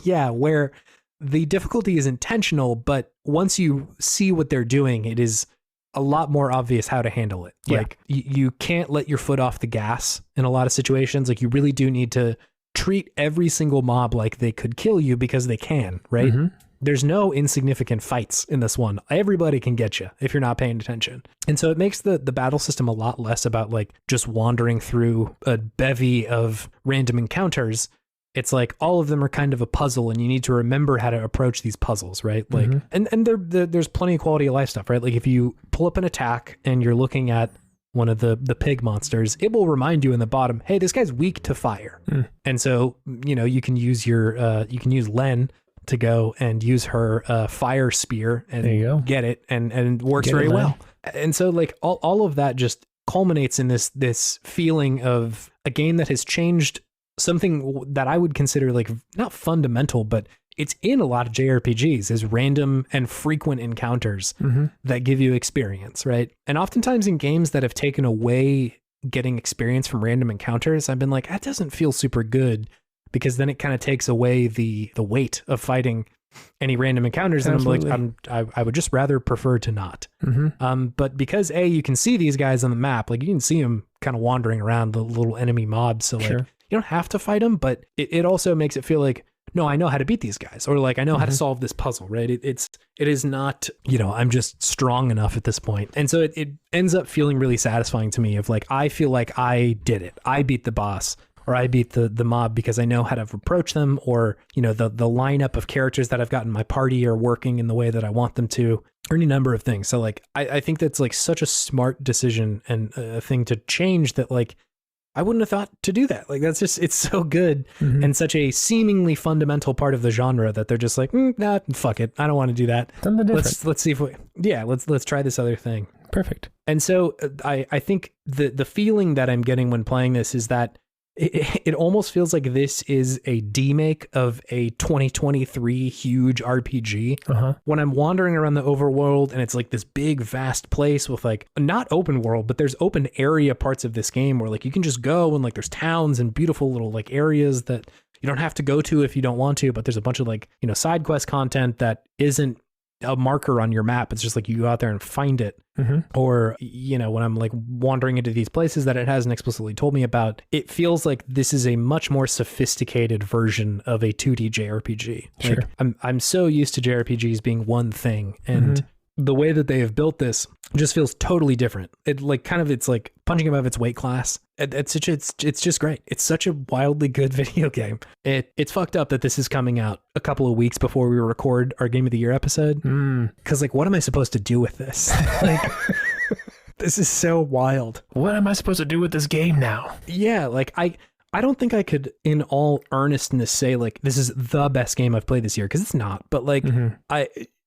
[SPEAKER 2] Yeah, where the difficulty is intentional, but once you see what they're doing, it is a lot more obvious how to handle it.
[SPEAKER 1] Yeah.
[SPEAKER 2] Like you can't let your foot off the gas in a lot of situations. Like you really do need to treat every single mob like they could kill you because they can, right? There's no insignificant fights in this one. Everybody can get you if you're not paying attention. And so it makes the battle system a lot less about like just wandering through a bevy of random encounters. It's like all of them are kind of a puzzle and you need to remember how to approach these puzzles, right? Like, and there's plenty of quality of life stuff, right? Like if you pull up an attack and you're looking at one of the pig monsters, it will remind you in the bottom, hey, this guy's weak to fire. And so, you can use you can use Len to go and use her fire spear and get it and it works very well. And so like all of that just culminates in this feeling of a game that has changed something that I would consider like not fundamental, but it's in a lot of JRPGs, is random and frequent encounters that give you experience, right? And oftentimes in games that have taken away getting experience from random encounters, I've been like, that doesn't feel super good, because then it kind of takes away the weight of fighting any random encounters. Absolutely. And I'm like, I would just rather prefer to not. But because you can see these guys on the map, like you can see them kind of wandering around, the little enemy mobs. So like, you don't have to fight them, but it also makes it feel like, no, I know how to beat these guys, or like I know how to solve this puzzle, right? It is not, I'm just strong enough at this point. And so it ends up feeling really satisfying to me of like, I feel like I did it. I beat the boss, or I beat the mob because I know how to approach them, or, the lineup of characters that I've got in my party are working in the way that I want them to, or any number of things. So like, I think that's like such a smart decision and a thing to change that like, I wouldn't have thought to do that. Like, that's just, it's so good and such a seemingly fundamental part of the genre that they're just like, nah, fuck it. I don't want to do that.
[SPEAKER 1] Something different.
[SPEAKER 2] Let's see if let's try this other thing.
[SPEAKER 1] Perfect.
[SPEAKER 2] And so I think the feeling that I'm getting when playing this is that it almost feels like this is a demake of a 2023 huge RPG. When I'm wandering around the overworld and it's like this big vast place with like not open world, but there's open area parts of this game where like you can just go and like there's towns and beautiful little like areas that you don't have to go to if you don't want to, but there's a bunch of like, side quest content that isn't a marker on your map. It's just like you go out there and find it. Or, when I'm like wandering into these places that it hasn't explicitly told me about, it feels like this is a much more sophisticated version of a 2D JRPG.
[SPEAKER 1] Sure.
[SPEAKER 2] Like, I'm so used to JRPGs being one thing, and the way that they have built this just feels totally different. It like kind of, it's like punching above its weight class. It's just great. It's such a wildly good video game. It's fucked up that this is coming out a couple of weeks before we record our Game of the Year episode. Because like, what am I supposed to do with this? Like, this is so wild.
[SPEAKER 1] What am I supposed to do with this game now?
[SPEAKER 2] Yeah, like I don't think I could in all earnestness say like, this is the best game I've played this year, because it's not. But like,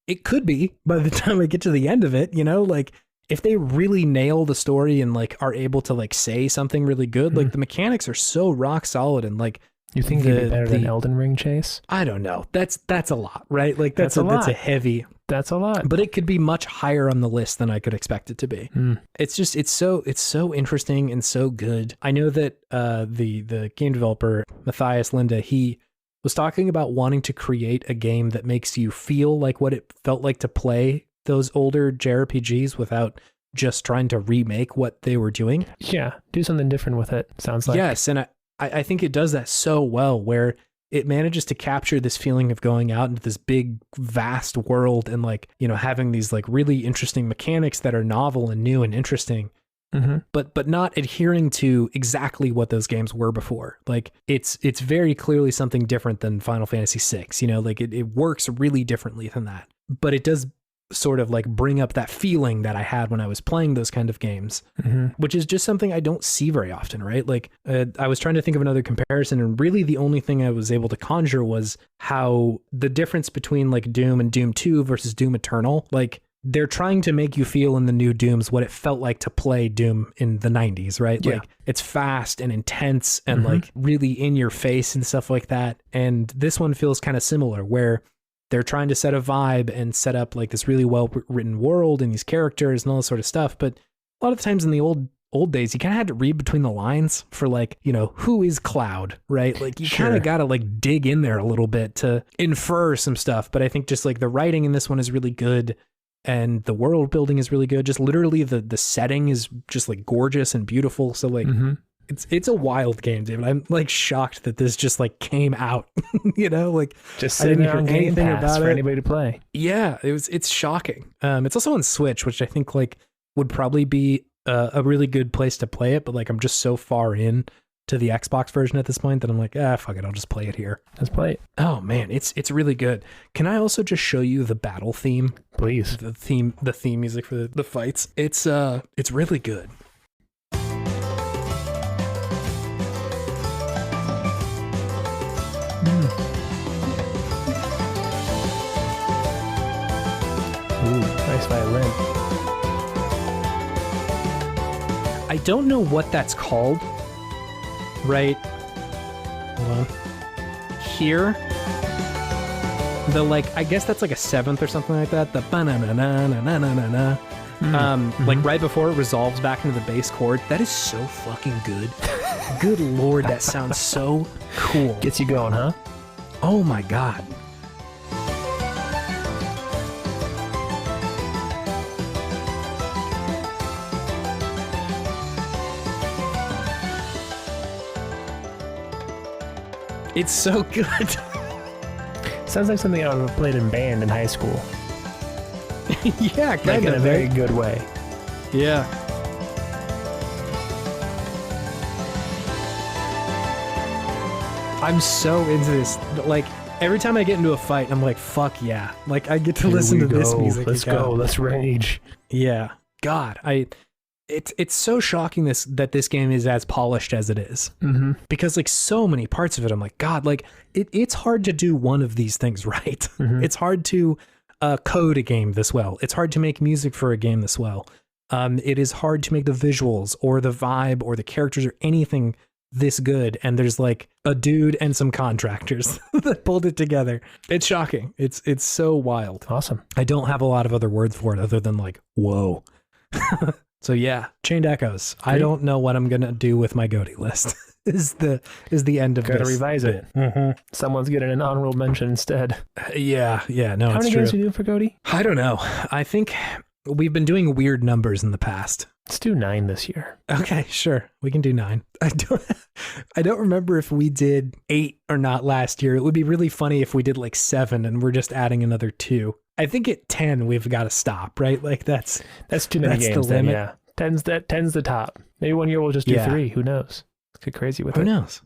[SPEAKER 2] it could be by the time I get to the end of it, like if they really nail the story and like are able to like say something really good, like the mechanics are so rock solid, and like,
[SPEAKER 1] you think it'd be better than Elden Ring, Chase?
[SPEAKER 2] I don't know. That's a lot, right? Like that's a heavy.
[SPEAKER 1] That's a lot.
[SPEAKER 2] But it could be much higher on the list than I could expect it to be. It's just it's so interesting and so good. I know that the game developer Matthias Linda, he was talking about wanting to create a game that makes you feel like what it felt like to play those older JRPGs without just trying to remake what they were doing.
[SPEAKER 1] Yeah, do something different with it, sounds like.
[SPEAKER 2] Yes, and I think it does that so well, where it manages to capture this feeling of going out into this big, vast world and like, having these like really interesting mechanics that are novel and new and interesting. But not adhering to exactly what those games were before. Like it's very clearly something different than Final Fantasy VI, like it works really differently than that, but it does sort of like bring up that feeling that I had when I was playing those kind of games, which is just something I don't see very often, right? Like I was trying to think of another comparison, and really the only thing I was able to conjure was how the difference between like Doom and Doom 2 versus Doom Eternal, like they're trying to make you feel in the new Dooms what it felt like to play Doom in the 90s, right?
[SPEAKER 1] Yeah.
[SPEAKER 2] Like it's fast and intense and like really in your face and stuff like that. And this one feels kind of similar, where they're trying to set a vibe and set up like this really well written world and these characters and all this sort of stuff. But a lot of times in the old days, you kind of had to read between the lines for like, who is Cloud, right? Like you kind of got to like dig in there a little bit to infer some stuff. But I think just like the writing in this one is really good. And the world building is really good. Just literally the setting is just like gorgeous and beautiful. So like it's a wild game, David. I'm like shocked that this just like came out, like
[SPEAKER 1] just sitting there on Game Pass for anybody to play.
[SPEAKER 2] Yeah, it's shocking. It's also on Switch, which I think like would probably be a really good place to play it. But like I'm just so far in to the Xbox version at this point that I'm like, fuck it, I'll just play it here.
[SPEAKER 1] Let's play it.
[SPEAKER 2] Oh man, it's really good. Can I also just show you the battle theme?
[SPEAKER 1] Please.
[SPEAKER 2] The theme music for the fights. It's really good.
[SPEAKER 1] Ooh, nice violin.
[SPEAKER 2] I don't know what that's called. Right. Hold on. Here. The I guess that's like a seventh or something like that. The ba-na-na-na-na-na-na-na. Like right before it resolves back into the bass chord. That is so fucking good. Good lord, that sounds so cool.
[SPEAKER 1] Gets you going, huh?
[SPEAKER 2] Oh my god. It's so good.
[SPEAKER 1] Sounds like something I would have played in band in high school.
[SPEAKER 2] Yeah, kind
[SPEAKER 1] like
[SPEAKER 2] of
[SPEAKER 1] in a very good way.
[SPEAKER 2] Yeah. I'm so into this. Like, every time I get into a fight, I'm like, fuck yeah. Like, I get to listen to this music.
[SPEAKER 1] Let's go. Let's rage.
[SPEAKER 2] Yeah. God, it's so shocking that this game is as polished as it is.
[SPEAKER 1] Mm-hmm.
[SPEAKER 2] Because like so many parts of it, I'm like, God, like it's hard to do one of these things right.
[SPEAKER 1] Mm-hmm.
[SPEAKER 2] It's hard to code a game this well. It's hard to make music for a game this well. It is hard to make the visuals or the vibe or the characters or anything this good. And there's like a dude and some contractors that pulled it together. It's shocking. It's so wild.
[SPEAKER 1] Awesome.
[SPEAKER 2] I don't have a lot of other words for it other than like, whoa. So yeah, Chained Echoes. I don't know what I'm gonna do with my GOTY list. is the end of
[SPEAKER 1] Gotta
[SPEAKER 2] this.
[SPEAKER 1] revise it.
[SPEAKER 2] Mm-hmm.
[SPEAKER 1] Someone's getting an honorable mention instead.
[SPEAKER 2] Yeah, no,
[SPEAKER 1] How
[SPEAKER 2] it's
[SPEAKER 1] many
[SPEAKER 2] true.
[SPEAKER 1] games are you doing for Cody?
[SPEAKER 2] I don't know. I think we've been doing weird numbers in the past.
[SPEAKER 1] Let's do 9 this year.
[SPEAKER 2] Okay, sure. We can do 9. I don't remember if we did 8 or not last year. It would be really funny if we did like 7 and we're just adding another 2. I think at 10 we've got to stop, right? Like that's
[SPEAKER 1] too many
[SPEAKER 2] that's
[SPEAKER 1] games
[SPEAKER 2] the
[SPEAKER 1] then,
[SPEAKER 2] limit.
[SPEAKER 1] yeah. 10's the top. Maybe one year we'll just do 3. Who knows? Let's get crazy with
[SPEAKER 2] Who
[SPEAKER 1] it.
[SPEAKER 2] knows?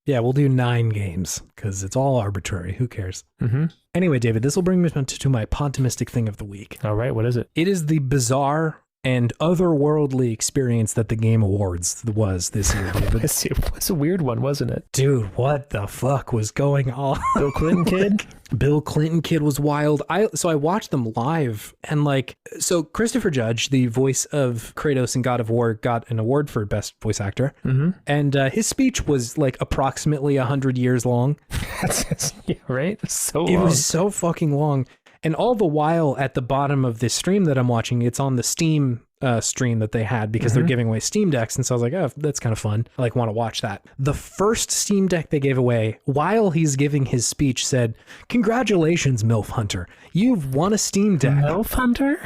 [SPEAKER 2] Yeah, we'll do 9 games because it's all arbitrary. Who cares?
[SPEAKER 1] Mm-hmm.
[SPEAKER 2] Anyway, David, this will bring me to my Podtimistic thing of the week.
[SPEAKER 1] All right, what is it?
[SPEAKER 2] It is the bizarre and otherworldly experience that the Game Awards was this year, David.
[SPEAKER 1] It's a weird one, wasn't it?
[SPEAKER 2] Dude, what the fuck was going on?
[SPEAKER 1] Bill Clinton kid?
[SPEAKER 2] Bill Clinton kid was wild. So I watched them live and so Christopher Judge, the voice of Kratos in God of War, got an award for Best Voice Actor.
[SPEAKER 1] Mm-hmm.
[SPEAKER 2] And his speech was like approximately 100 years long.
[SPEAKER 1] Yeah, right? So long.
[SPEAKER 2] It was so fucking long. And all the while at the bottom of this stream that I'm watching, it's on the Steam stream that they had because they're giving away Steam Decks. And so I was like, oh, that's kind of fun. I want to watch that. The first Steam Deck they gave away while he's giving his speech said, "Congratulations, MILF Hunter. You've won a Steam Deck."
[SPEAKER 1] MILF Hunter?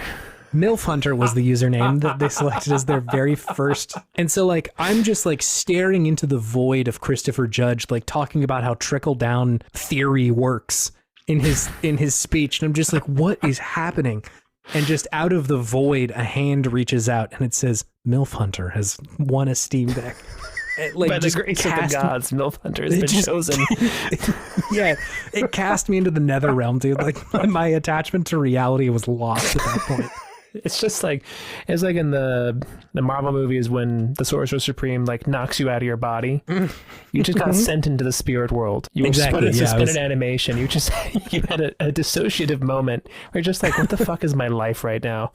[SPEAKER 2] MILF Hunter was the username that they selected as their very first. And so I'm just staring into the void of Christopher Judge, talking about how trickle down theory works in his speech. And I'm just like, what is happening? And just out of the void, a hand reaches out and it says, "MILF Hunter has won a Steam Deck."
[SPEAKER 1] By the grace of the gods, MILF Hunter has been chosen.
[SPEAKER 2] Yeah, it cast me into the nether realm, dude. My attachment to reality was lost at that point.
[SPEAKER 1] It's just it's like in the Marvel movies when the Sorcerer Supreme knocks you out of your body. You just got sent into the spirit world. You were
[SPEAKER 2] Exactly,
[SPEAKER 1] put in suspended animation. You had a dissociative moment where you're just like, what the fuck is my life right now?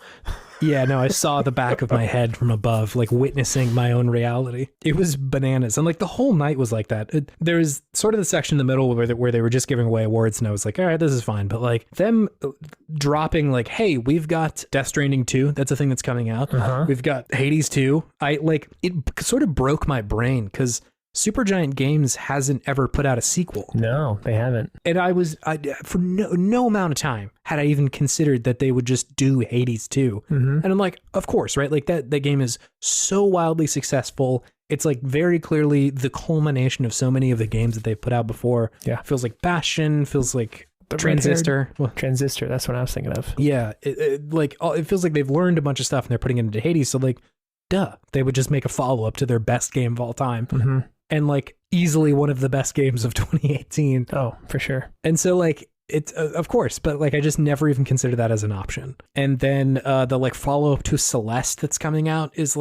[SPEAKER 2] Yeah, no, I saw the back of my head from above, witnessing my own reality. It was bananas. And the whole night was like that. There was sort of the section in the middle where they were just giving away awards. And I was like, all right, this is fine. But them dropping hey, we've got Death Stranding 2. That's a thing that's coming out.
[SPEAKER 1] Uh-huh.
[SPEAKER 2] We've got Hades 2. It sort of broke my brain because Supergiant Games hasn't ever put out a sequel.
[SPEAKER 1] No, they haven't.
[SPEAKER 2] And I for no amount of time had I even considered that they would just do Hades 2.
[SPEAKER 1] Mm-hmm.
[SPEAKER 2] And I'm like, of course, right? that game is so wildly successful. It's very clearly the culmination of so many of the games that they've put out before.
[SPEAKER 1] Yeah.
[SPEAKER 2] Feels like Bastion, feels like
[SPEAKER 1] The
[SPEAKER 2] Transistor.
[SPEAKER 1] Transistor, that's what I was thinking of.
[SPEAKER 2] Yeah. It feels like they've learned a bunch of stuff and they're putting it into Hades. So duh, they would just make a follow-up to their best game of all time.
[SPEAKER 1] Mm-hmm.
[SPEAKER 2] And easily one of the best games of 2018.
[SPEAKER 1] Oh, for sure.
[SPEAKER 2] And so it's of course, but I just never even considered that as an option. And then the follow up to Celeste that's coming out is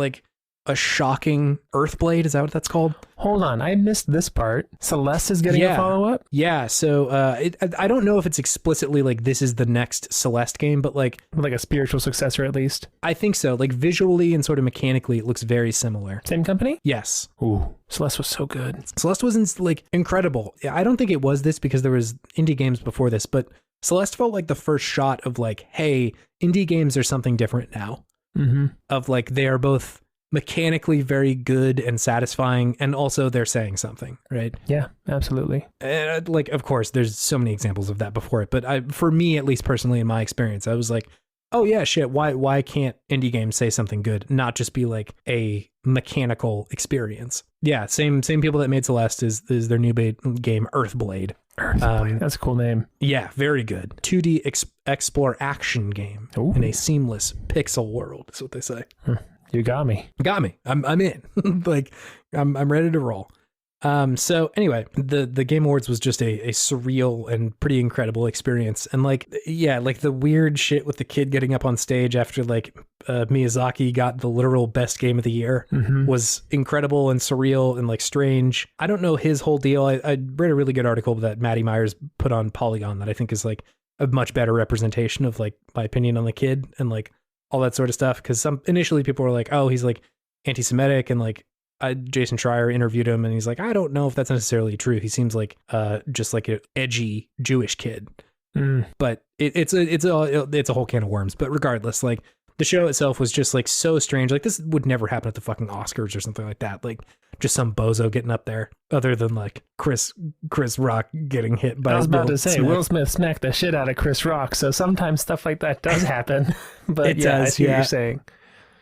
[SPEAKER 2] a shocking Earthblade. Is that what that's called?
[SPEAKER 1] Hold on, I missed this part. Celeste is getting a follow-up?
[SPEAKER 2] Yeah, so I don't know if it's explicitly like this is the next Celeste game, but like
[SPEAKER 1] a spiritual successor at least.
[SPEAKER 2] I think so. Like visually and sort of mechanically, it looks very similar.
[SPEAKER 1] Same company?
[SPEAKER 2] Yes.
[SPEAKER 1] Ooh, Celeste was so good.
[SPEAKER 2] Celeste was like incredible. I don't think it was this because there was indie games before this, but Celeste felt like the first shot of like, hey, indie games are something different now.
[SPEAKER 1] Mm-hmm.
[SPEAKER 2] Of like they are both mechanically very good and satisfying, and also they're saying something, right?
[SPEAKER 1] Yeah, absolutely.
[SPEAKER 2] Like, of course, there's so many examples of that before it, but for me, at least personally, in my experience, I was like, oh yeah, shit, why can't indie games say something good, not just be like a mechanical experience? Yeah, same people that made Celeste is their new game Earthblade.
[SPEAKER 1] Earthblade, that's a cool name.
[SPEAKER 2] Yeah, very good. 2D explore action game in a seamless pixel world, is what they say.
[SPEAKER 1] You got me.
[SPEAKER 2] I'm in. Like I'm ready to roll. So anyway, the Game Awards was just a surreal and pretty incredible experience. And like, yeah, like the weird shit with the kid getting up on stage after like Miyazaki got the literal best game of the year was incredible and surreal and like strange. I don't know his whole deal. I read a really good article that Maddie Myers put on Polygon that I think is like a much better representation of like my opinion on the kid and like all that sort of stuff. Cause initially people were like, oh, he's like anti-Semitic, and like Jason Schreier interviewed him and he's like, I don't know if that's necessarily true. He seems like just like an edgy Jewish kid. But it's a whole can of worms. But regardless, like the show itself was just like so strange. Like this would never happen at the fucking Oscars or something like that. Like just some bozo getting up there, other than like Chris Rock getting hit by.
[SPEAKER 1] I was about to say Will Smith smacked the shit out of Chris Rock, so sometimes stuff like that does happen. But it does. I see what you're saying.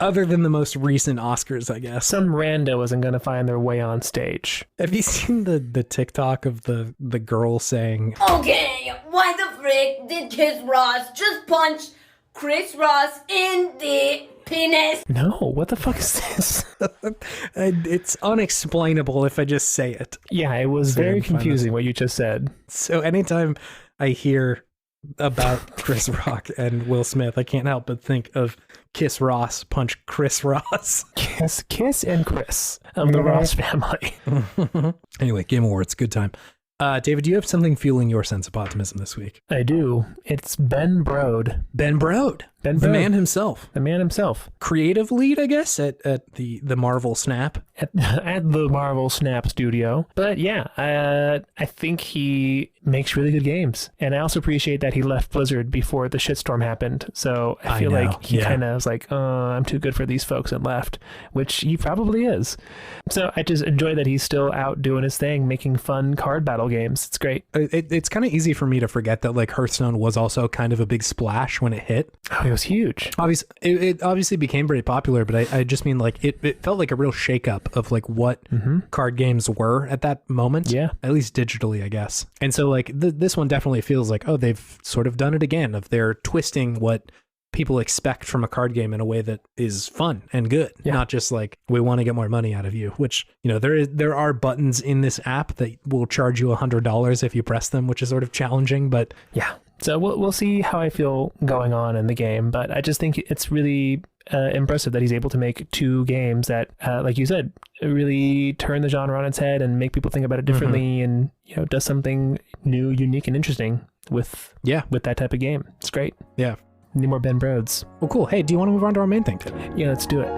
[SPEAKER 2] Other than the most recent Oscars, I guess.
[SPEAKER 1] Some rando isn't going to find their way on stage.
[SPEAKER 2] Have you seen the TikTok of the girl saying,
[SPEAKER 4] okay, why the frick did Chris Ross just punch Chris Ross in the penis?
[SPEAKER 1] No, what the fuck is this?
[SPEAKER 2] It's unexplainable if I just say it.
[SPEAKER 1] Yeah, it was very confusing what you just said.
[SPEAKER 2] So anytime I hear about Chris Rock and Will Smith, I can't help but think of Kiss Ross punch Chris Ross.
[SPEAKER 1] Kiss and Chris of the Ross family.
[SPEAKER 2] Anyway, Game Awards, good time. David, do you have something fueling your sense of optimism this week?
[SPEAKER 1] I do. It's Ben Brode.
[SPEAKER 2] Ben Brode. The man himself.
[SPEAKER 1] The man himself.
[SPEAKER 2] Creative lead, I guess, at the Marvel Snap.
[SPEAKER 1] At the Marvel Snap studio. But yeah, I think he makes really good games. And I also appreciate that he left Blizzard before the shitstorm happened. So I feel like he kind of was like, I'm too good for these folks, and left, which he probably is. So I just enjoy that he's still out doing his thing, making fun card battle games. It's great.
[SPEAKER 2] It's kind of easy for me to forget that like Hearthstone was also kind of a big splash when it hit.
[SPEAKER 1] Oh, it was huge.
[SPEAKER 2] It obviously became very popular, but I just mean like it felt like a real shakeup of like what card games were at that moment.
[SPEAKER 1] Yeah.
[SPEAKER 2] At least digitally, I guess. And so like this one definitely feels like, oh, they've sort of done it again, of they're twisting what people expect from a card game in a way that is fun and good, not just like, we want to get more money out of you, which, you know, there are buttons in this app that will charge you $100 if you press them, which is sort of challenging, but
[SPEAKER 1] yeah. So we'll see how I feel going on in the game, but I just think it's really impressive that he's able to make two games that, like you said, really turn the genre on its head and make people think about it differently, and you know, does something new, unique, and interesting with that type of game. It's great.
[SPEAKER 2] Yeah.
[SPEAKER 1] Need more Ben Brodes.
[SPEAKER 2] Well, cool. Hey, do you want to move on to our main thing today?
[SPEAKER 1] Yeah, let's do it.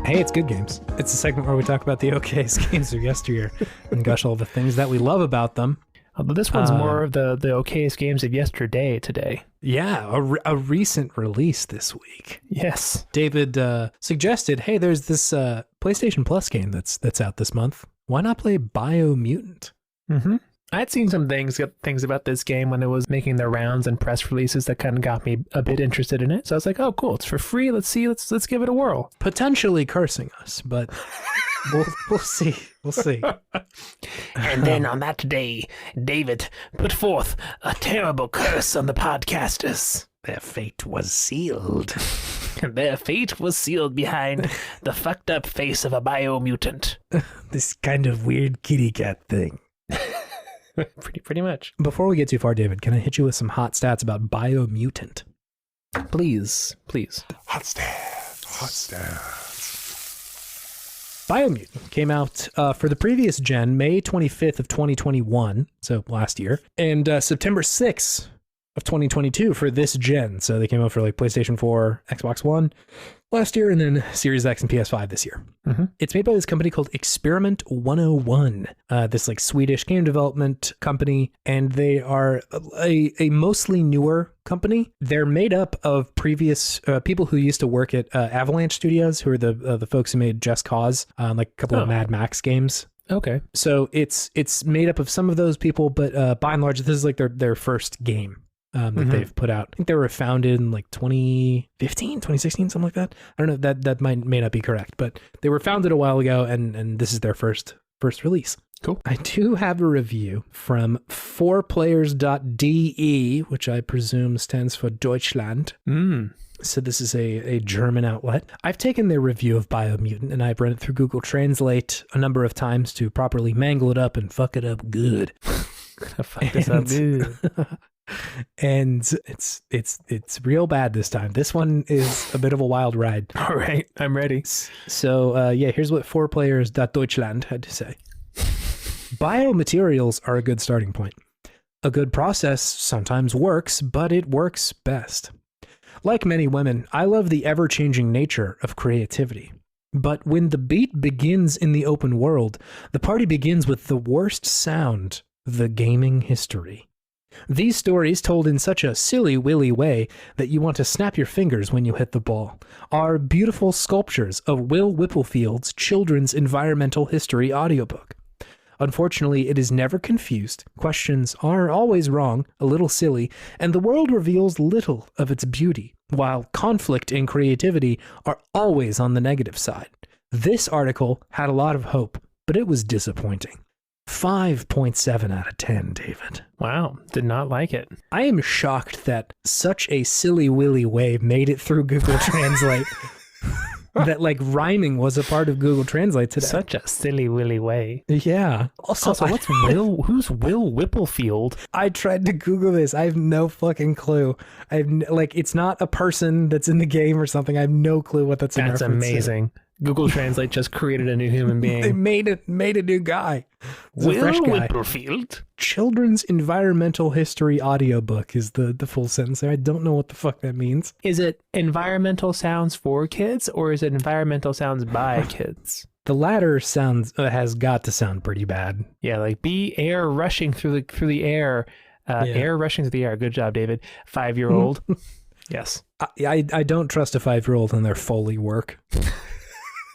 [SPEAKER 2] Hey, it's Good Games. It's a segment where we talk about the okayest games of yesteryear and gush all the things that we love about them.
[SPEAKER 1] Although this one's more of the okayest games of yesterday today.
[SPEAKER 2] Yeah, a recent release this week.
[SPEAKER 1] Yes. David
[SPEAKER 2] suggested, hey, there's this PlayStation Plus game that's out this month. Why not play Biomutant?
[SPEAKER 1] I'd seen some things about this game when it was making their rounds and press releases that kind of got me a bit interested in it. So I was like, oh, cool. It's for free. Let's see. Let's give it a whirl.
[SPEAKER 2] Potentially cursing us, but we'll see. We'll see.
[SPEAKER 1] And then on that day, David put forth a terrible curse on the podcasters.
[SPEAKER 3] Their fate was sealed.
[SPEAKER 1] Their fate was sealed behind the fucked up face of a biomutant.
[SPEAKER 3] This kind of weird kitty cat thing.
[SPEAKER 1] Pretty much.
[SPEAKER 2] Before we get too far, David, can I hit you with some hot stats about Biomutant?
[SPEAKER 1] Please.
[SPEAKER 3] Hot stats.
[SPEAKER 2] Biomutant came out for the previous gen, May 25th of 2021, so last year, and September 6th of 2022 for this gen. So they came out for like PlayStation 4, Xbox One last year, and then Series X and PS5 this year.
[SPEAKER 1] Mm-hmm.
[SPEAKER 2] It's made by this company called Experiment 101, this like Swedish game development company, and they are a mostly newer company. They're made up of previous people who used to work at Avalanche Studios, who are the folks who made Just Cause, like a couple of Mad Max games.
[SPEAKER 1] Okay.
[SPEAKER 2] So it's made up of some of those people, but by and large, this is like their first game that they've put out. I think they were founded in like 2015, 2016, something like that. I don't know, that may not be correct, but they were founded a while ago, and this is their first release.
[SPEAKER 1] Cool.
[SPEAKER 2] I do have a review from 4players.de, which I presume stands for Deutschland. So this is a German outlet. I've taken their review of Biomutant and I've run it through Google Translate a number of times to properly mangle it up and fuck it up good.
[SPEAKER 1] Fuck this up good.
[SPEAKER 2] And it's real bad this time. This one is a bit of a wild ride.
[SPEAKER 1] All right, I'm ready.
[SPEAKER 2] So here's what 4players.Deutschland had to say. Biomaterials are a good starting point. A good process sometimes works, but it works best. Like many women, I love the ever-changing nature of creativity. But when the beat begins in the open world, the party begins with the worst sound of the gaming history. These stories, told in such a silly-willy way that you want to snap your fingers when you hit the ball, are beautiful sculptures of Will Whipplefield's children's environmental history audiobook. Unfortunately, it is never confused, questions are always wrong, a little silly, and the world reveals little of its beauty, while conflict and creativity are always on the negative side. This article had a lot of hope, but it was disappointing. 5.7 out of 10, David.
[SPEAKER 1] Wow, did not like it.
[SPEAKER 2] I am shocked that such a silly-willy way made it through Google Translate. That like rhyming was a part of Google Translate today.
[SPEAKER 1] Such a silly willy way.
[SPEAKER 2] Yeah.
[SPEAKER 1] Also, what's who's Will Whipplefield?
[SPEAKER 2] I tried to Google this. I have no fucking clue. It's not a person that's in the game or something. I have no clue what that's in reference to.
[SPEAKER 1] That's amazing. Google Translate just created a new human being.
[SPEAKER 2] They made a new guy.
[SPEAKER 1] Will Whipplefield.
[SPEAKER 2] Children's Environmental History Audiobook is the full sentence there. I don't know what the fuck that means.
[SPEAKER 1] Is it environmental sounds for kids or is it environmental sounds by kids?
[SPEAKER 2] The latter sounds has got to sound pretty bad.
[SPEAKER 1] Yeah, like air rushing through the air. Air rushing through the air. Good job, David. 5-year-old. Yes.
[SPEAKER 2] I don't trust a 5-year-old in their Foley work.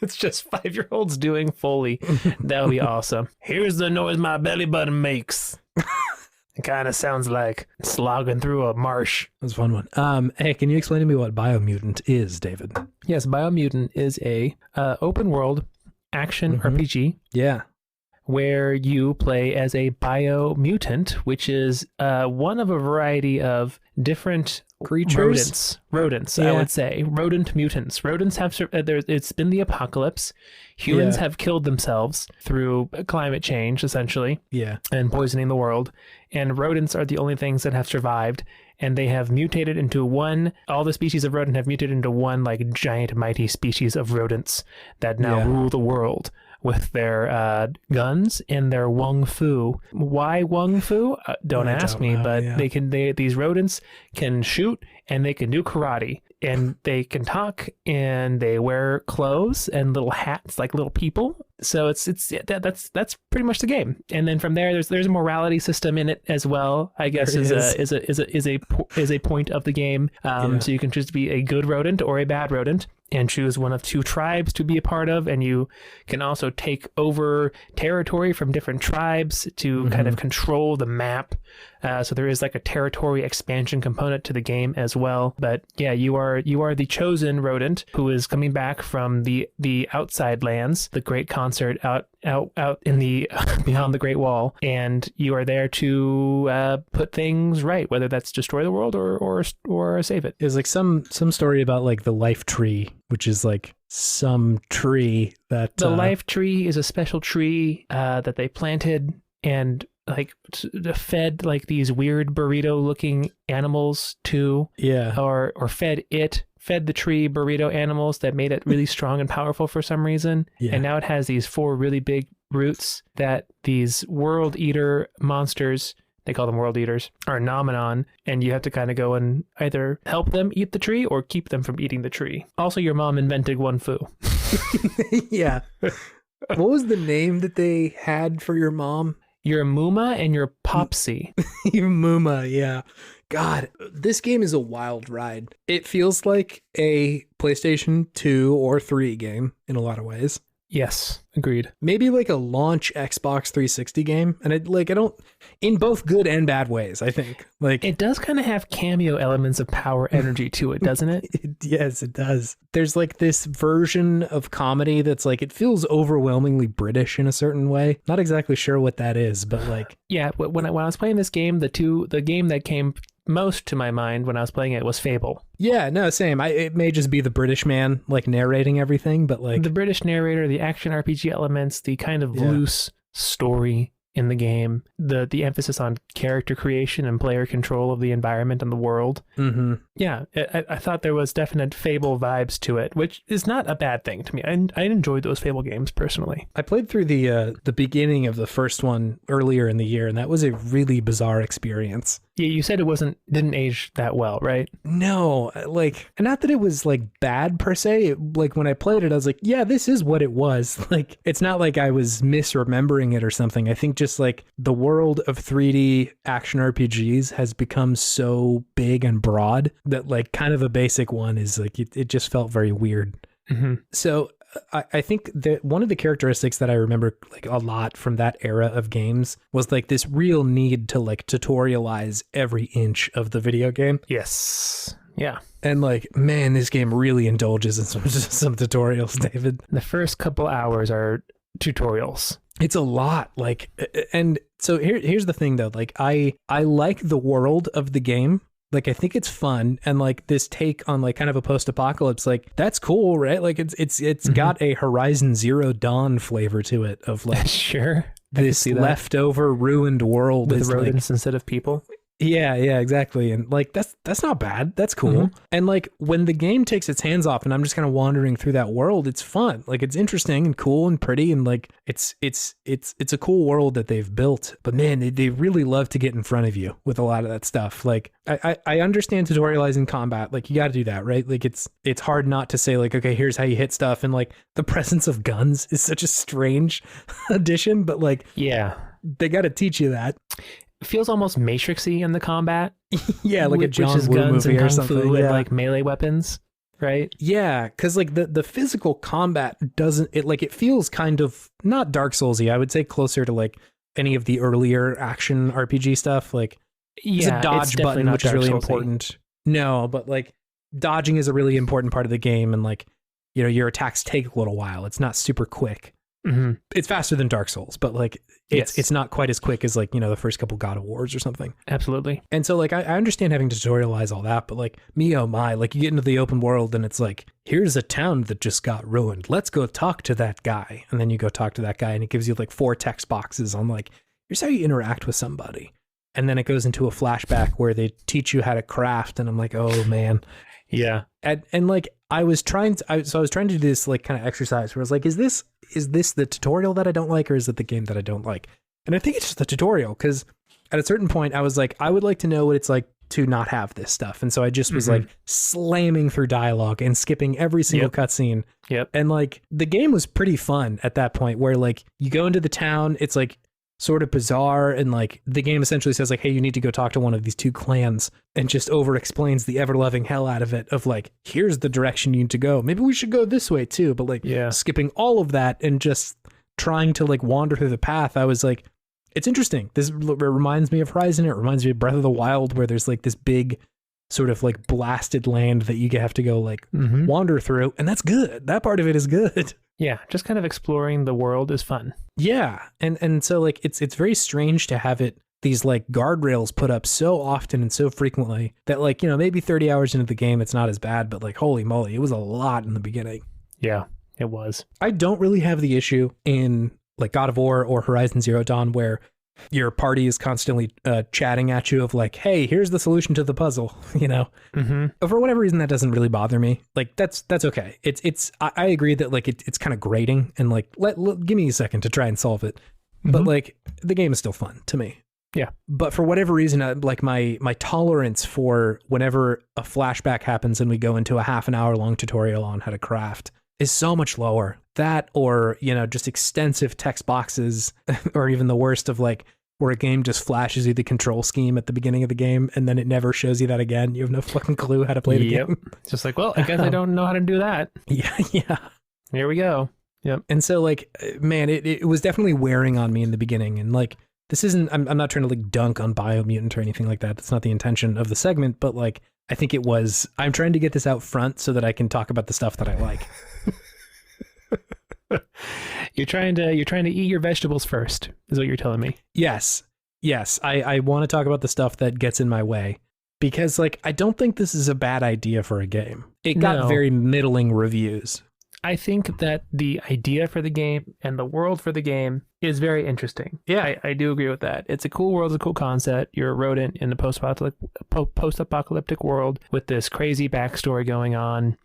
[SPEAKER 1] It's just 5-year-olds doing Foley. That would be awesome. Here's the noise my belly button makes. It kind of sounds like slogging through a marsh.
[SPEAKER 2] That's a fun one. Hey, can you explain to me what Biomutant is, David?
[SPEAKER 1] Yes, Biomutant is a open world action RPG.
[SPEAKER 2] Yeah.
[SPEAKER 1] Where you play as a biomutant, which is one of a variety of different
[SPEAKER 2] creatures,
[SPEAKER 1] rodents. I would say rodent mutants. Rodents have it's been the apocalypse. Humans have killed themselves through climate change, essentially, and poisoning the world. And rodents are the only things that have survived, and they have mutated into one. All the species of rodent have mutated into one like giant, mighty species of rodents that now rule the world with their guns and their Wung Fu. Why Wung Fu? Don't ask me, but these rodents can shoot and they can do karate and they can talk and they wear clothes and little hats like little people. So that's pretty much the game. And then from there, there's a morality system in it as well. I guess is a point of the game. So you can choose to be a good rodent or a bad rodent, and choose one of two tribes to be a part of, and you can also take over territory from different tribes to kind of control the map. So there is like a territory expansion component to the game as well. But yeah, you are the chosen rodent who is coming back from the outside lands, the great concert out in the beyond the Great Wall, and you are there to put things right, whether that's destroy the world or save it.
[SPEAKER 2] There's like some story about like the life tree, which is like some tree that
[SPEAKER 1] the life tree is a special tree that they planted, and fed like these weird burrito looking animals to, or fed the tree burrito animals that made it really strong and powerful for some reason.
[SPEAKER 2] Yeah.
[SPEAKER 1] And now it has these 4 really big roots that these world eater monsters, they call them world eaters, are gnawing on, and you have to kind of go and either help them eat the tree or keep them from eating the tree. Also, your mom invented one fu.
[SPEAKER 2] Yeah. What was the name that they had for your mom?
[SPEAKER 1] Your Muma and your Popsy.
[SPEAKER 2] Your Muma, yeah. God, this game is a wild ride. It feels like a PlayStation 2 or 3 game in a lot of ways.
[SPEAKER 1] Yes, agreed.
[SPEAKER 2] Maybe like a launch Xbox 360 game, and I don't, in both good and bad ways, I think. Like,
[SPEAKER 1] it does kind of have cameo elements of power energy to it, doesn't it?
[SPEAKER 2] Yes, it does. There's like this version of comedy that's like, it feels overwhelmingly British in a certain way. Not exactly sure what that is, but like,
[SPEAKER 1] yeah. When I was playing this game, the game that came most to my mind when I was playing it was Fable.
[SPEAKER 2] Yeah, no, same. It may just be the British man like narrating everything, but like
[SPEAKER 1] the British narrator, the action RPG elements, the kind of loose story in the game, the emphasis on character creation and player control of the environment and the world.
[SPEAKER 2] Mm-hmm.
[SPEAKER 1] Yeah, I thought there was definite Fable vibes to it, which is not a bad thing to me. I enjoyed those Fable games personally.
[SPEAKER 2] I played through the beginning of the first one earlier in the year, and that was a really bizarre experience.
[SPEAKER 1] Yeah, you said it didn't age that well, right?
[SPEAKER 2] No, like, not that it was like bad per se. Like when I played it, I was like, yeah, this is what it was. Like, it's not like I was misremembering it or something. I think just like the world of 3D action RPGs has become so big and broad that like kind of a basic one is like, it just felt very weird.
[SPEAKER 1] Mm-hmm.
[SPEAKER 2] So I think that one of the characteristics that I remember like a lot from that era of games was like this real need to like tutorialize every inch of the video game.
[SPEAKER 1] Yes. Yeah.
[SPEAKER 2] And like, man, this game really indulges in some tutorials, David.
[SPEAKER 1] The first couple hours are tutorials.
[SPEAKER 2] It's a lot. Like, and so here's the thing though. Like I like the world of the game. Like, I think it's fun, and like this take on like kind of a post-apocalypse, like that's cool, right? Like it's got a Horizon Zero Dawn flavor to it of like
[SPEAKER 1] sure
[SPEAKER 2] this leftover ruined world
[SPEAKER 1] with
[SPEAKER 2] is
[SPEAKER 1] rodents instead of people.
[SPEAKER 2] Yeah, exactly. And like that's not bad. That's cool.
[SPEAKER 1] Mm-hmm.
[SPEAKER 2] And like when the game takes its hands off and I'm just kind of wandering through that world, it's fun. Like it's interesting and cool and pretty, and like it's a cool world that they've built. But man, they really love to get in front of you with a lot of that stuff. Like I understand tutorializing combat. Like you got to do that, right? Like it's hard not to say like, okay, here's how you hit stuff, and like the presence of guns is such a strange addition, but like
[SPEAKER 1] yeah,
[SPEAKER 2] they got to teach you that.
[SPEAKER 1] It feels almost Matrixy in the combat.
[SPEAKER 2] Yeah, like a John
[SPEAKER 1] which is
[SPEAKER 2] Woo
[SPEAKER 1] guns
[SPEAKER 2] movie
[SPEAKER 1] and
[SPEAKER 2] or
[SPEAKER 1] kung
[SPEAKER 2] something.
[SPEAKER 1] fu
[SPEAKER 2] Yeah.
[SPEAKER 1] and like melee weapons, right?
[SPEAKER 2] Yeah, because like the physical combat doesn't, it feels kind of not Dark Soulsy. I would say closer to like any of the earlier action RPG stuff. Like there's a dodge button, which is really important. No, but like dodging is a really important part of the game, and like, you know, your attacks take a little while. It's not super quick.
[SPEAKER 1] Mm-hmm.
[SPEAKER 2] It's faster than Dark Souls, but like it's not quite as quick as like, you know, the first couple God of Wars or something.
[SPEAKER 1] Absolutely.
[SPEAKER 2] And so like I understand having to tutorialize all that, but like me, oh my, like you get into the open world and it's like, here's a town that just got ruined. Let's go talk to that guy. And then you go talk to that guy and it gives you like 4 text boxes on like, here's how you interact with somebody. And then it goes into a flashback where they teach you how to craft. And I'm like, oh man.
[SPEAKER 1] Yeah.
[SPEAKER 2] And like I was trying to do this like kind of exercise where I was like, is this the tutorial that I don't like, or is it the game that I don't like? And I think it's just the tutorial, because at a certain point I was like, I would like to know what it's like to not have this stuff. And so I just was like slamming through dialogue and skipping every single cutscene.
[SPEAKER 1] Yep.
[SPEAKER 2] And like the game was pretty fun at that point, where like you go into the town, it's like sort of bizarre, and like the game essentially says like, hey, you need to go talk to one of these 2 clans, and just over explains the ever loving hell out of it of like, here's the direction you need to go, maybe we should go this way too, but like skipping all of that and just trying to like wander through the path. I was like, it's interesting. This reminds me of Horizon. It reminds me of Breath of the Wild, where there's like this big sort of like blasted land that you have to go like wander through, and that's good. That part of it is good.
[SPEAKER 1] Yeah, just kind of exploring the world is fun.
[SPEAKER 2] Yeah, and so like it's very strange to have these like guardrails put up so often and so frequently that like, you know, maybe 30 hours into the game it's not as bad, but like holy moly, it was a lot in the beginning.
[SPEAKER 1] Yeah, it was.
[SPEAKER 2] I don't really have the issue in like God of War or Horizon Zero Dawn where Your party is constantly chatting at you of like, hey, here's the solution to the puzzle, you know?
[SPEAKER 1] Mm-hmm.
[SPEAKER 2] For whatever reason, that doesn't really bother me. Like, that's okay. I agree that like it's kind of grating and like, give me a second to try and solve it. But like, the game is still fun to me.
[SPEAKER 1] Yeah.
[SPEAKER 2] But for whatever reason, like my tolerance for whenever a flashback happens and we go into a half an hour long tutorial on how to craft is so much lower. That, or, you know, just extensive text boxes, or even the worst of like where a game just flashes you the control scheme at the beginning of the game and then it never shows you that again. You have no fucking clue how to play the game.
[SPEAKER 1] It's just like, well, I guess I don't know how to do that.
[SPEAKER 2] Yeah.
[SPEAKER 1] Here we go. Yep.
[SPEAKER 2] And so like, man, it was definitely wearing on me in the beginning. And like, this isn't, I'm not trying to like dunk on Biomutant or anything like that. That's not the intention of the segment, but like, I think it was, I'm trying to get this out front so that I can talk about the stuff that I like.
[SPEAKER 1] You're trying to eat your vegetables first, is what you're telling me.
[SPEAKER 2] Yes. I want to talk about the stuff that gets in my way because like, I don't think this is a bad idea for a game. It got very middling reviews.
[SPEAKER 1] I think that the idea for the game and the world for the game is very interesting. Yeah, I do agree with that. It's a cool world, it's a cool concept. You're a rodent in a post-apocalyptic world with this crazy backstory going on.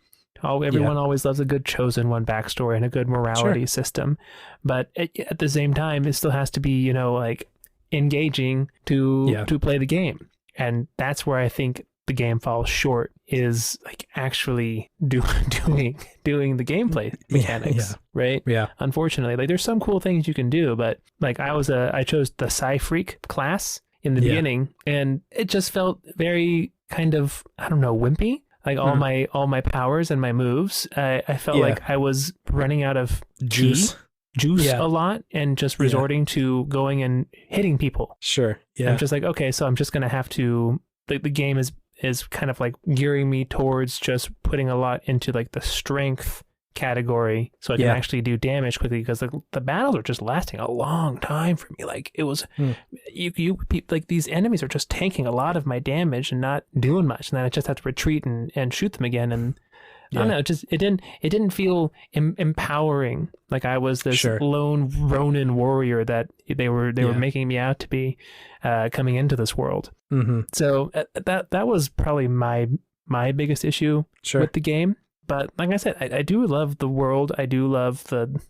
[SPEAKER 1] Everyone always loves a good chosen one backstory and a good morality system. But at the same time, it still has to be, you know, like engaging to play the game. And that's where I think the game falls short, is like actually doing the gameplay mechanics, right?
[SPEAKER 2] Yeah.
[SPEAKER 1] Unfortunately, like there's some cool things you can do, but like I chose the Psy Freak class in the beginning, and it just felt very kind of, I don't know, wimpy. Like all my powers and my moves, I felt like I was running out of juice a lot and just resorting to going and hitting people.
[SPEAKER 2] Sure. Yeah.
[SPEAKER 1] I'm just like, okay, so I'm just gonna have to. The game is kind of like gearing me towards just putting a lot into like the strength category so I can actually do damage quickly, because the battles are just lasting a long time for me. Like it was you like these enemies are just tanking a lot of my damage and not doing much, and then I just have to retreat and shoot them again. And I don't know, it didn't feel empowering. Like I was this lone Ronin warrior that they were making me out to be coming into this world. So that was probably my biggest issue with the game. But like I said, I do love the world. I do love the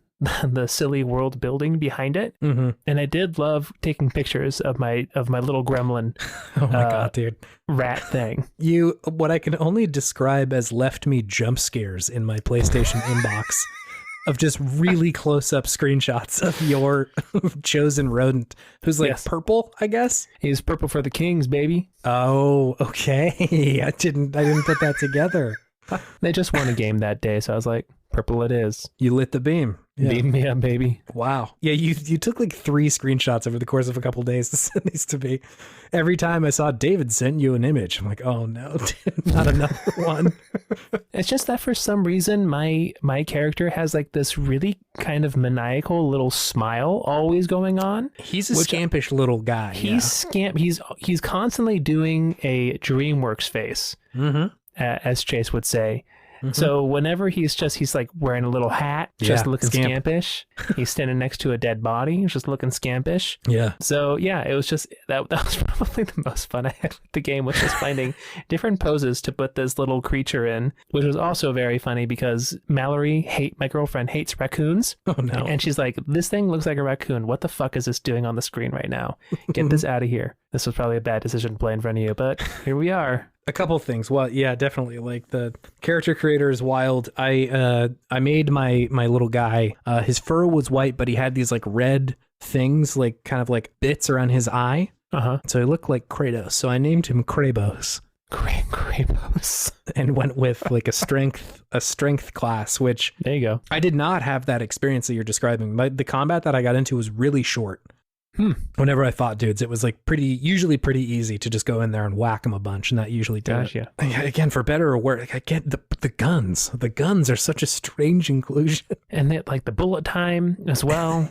[SPEAKER 1] silly world building behind it. And I did love taking pictures of my little gremlin.
[SPEAKER 2] Oh my God, dude.
[SPEAKER 1] Rat thing.
[SPEAKER 2] What I can only describe as left me jump scares in my PlayStation inbox of just really close up screenshots of your chosen rodent who's like purple, I guess.
[SPEAKER 1] He's purple for the kings, baby.
[SPEAKER 2] Oh, okay. I didn't put that together.
[SPEAKER 1] They just won a game that day, so I was like, purple it is.
[SPEAKER 2] You lit the beam.
[SPEAKER 1] Beam me up, baby.
[SPEAKER 2] Wow. Yeah, you took like 3 screenshots over the course of a couple of days to send these to me. Every time I saw David sent you an image, I'm like, oh no, not another one.
[SPEAKER 1] It's just that for some reason, my character has like this really kind of maniacal little smile always going on.
[SPEAKER 2] He's a scampish little guy.
[SPEAKER 1] He's constantly doing a DreamWorks face. As Chase would say. So whenever he's like wearing a little hat, just looking scampish. He's standing next to a dead body, just looking scampish. Yeah. So yeah, it was just that was probably the most fun I had with the game, was just finding different poses to put this little creature in, which was also very funny because Mallory, my girlfriend, hates raccoons. Oh no. And she's like, this thing looks like a raccoon. What the fuck is this doing on the screen right now? Get this out of here. This was probably a bad decision to play in front of you, but here we are.
[SPEAKER 2] A couple of things. Well, yeah, definitely. Like the character creator is wild. I made my little guy. His fur was white, but he had these like red things, like kind of like bits around his eye. So he looked like Kratos. So I named him Krabos.
[SPEAKER 1] Krabos.
[SPEAKER 2] And went with like a strength class, which
[SPEAKER 1] there you go.
[SPEAKER 2] I did not have that experience that you're describing. The combat that I got into was really short. Whenever I fought dudes, it was like usually pretty easy to just go in there and whack them a bunch, and that usually did it. Again, for better or worse, like I get the guns. The guns are such a strange inclusion,
[SPEAKER 1] and they, like the bullet time as well.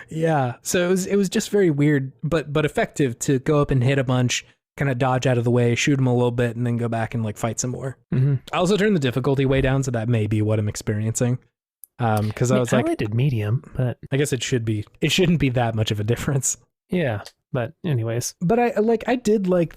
[SPEAKER 2] Yeah, so it was just very weird, but effective to go up and hit a bunch, kind of dodge out of the way, shoot them a little bit, and then go back and like fight some more. I also turned the difficulty way down, so that may be what I'm experiencing. Because I was
[SPEAKER 1] I
[SPEAKER 2] like,
[SPEAKER 1] only did medium, but
[SPEAKER 2] I guess it shouldn't be that much of a difference.
[SPEAKER 1] yeah. But anyways,
[SPEAKER 2] But I did like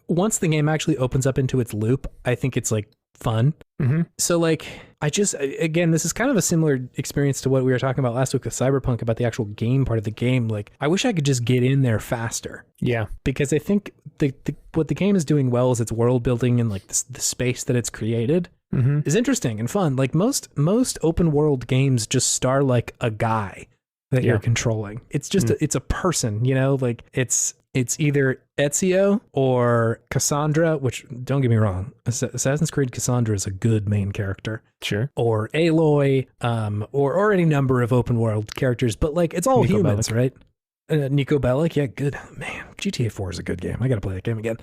[SPEAKER 2] once the game actually opens up into its loop, I think it's like fun.
[SPEAKER 1] mm-hmm.
[SPEAKER 2] So like, again, this is kind of a similar experience to what we were talking about last week with Cyberpunk about the actual game part of the game. Like, I wish I could just get in there faster.
[SPEAKER 1] Yeah.
[SPEAKER 2] Because I think what the game is doing well is its world building and like the space that it's created is interesting and fun. Like most open world games just star like a guy that you're controlling. It's just it's a person, you know, like it's either Ezio or Cassandra, which don't get me wrong, Assassin's Creed Cassandra is a good main character.
[SPEAKER 1] Sure.
[SPEAKER 2] Or Aloy, or any number of open world characters, but like it's all
[SPEAKER 1] Nico
[SPEAKER 2] humans,
[SPEAKER 1] Bellic.
[SPEAKER 2] right? Nico Bellic, yeah, good man. GTA 4 is a good game. I gotta play that game again.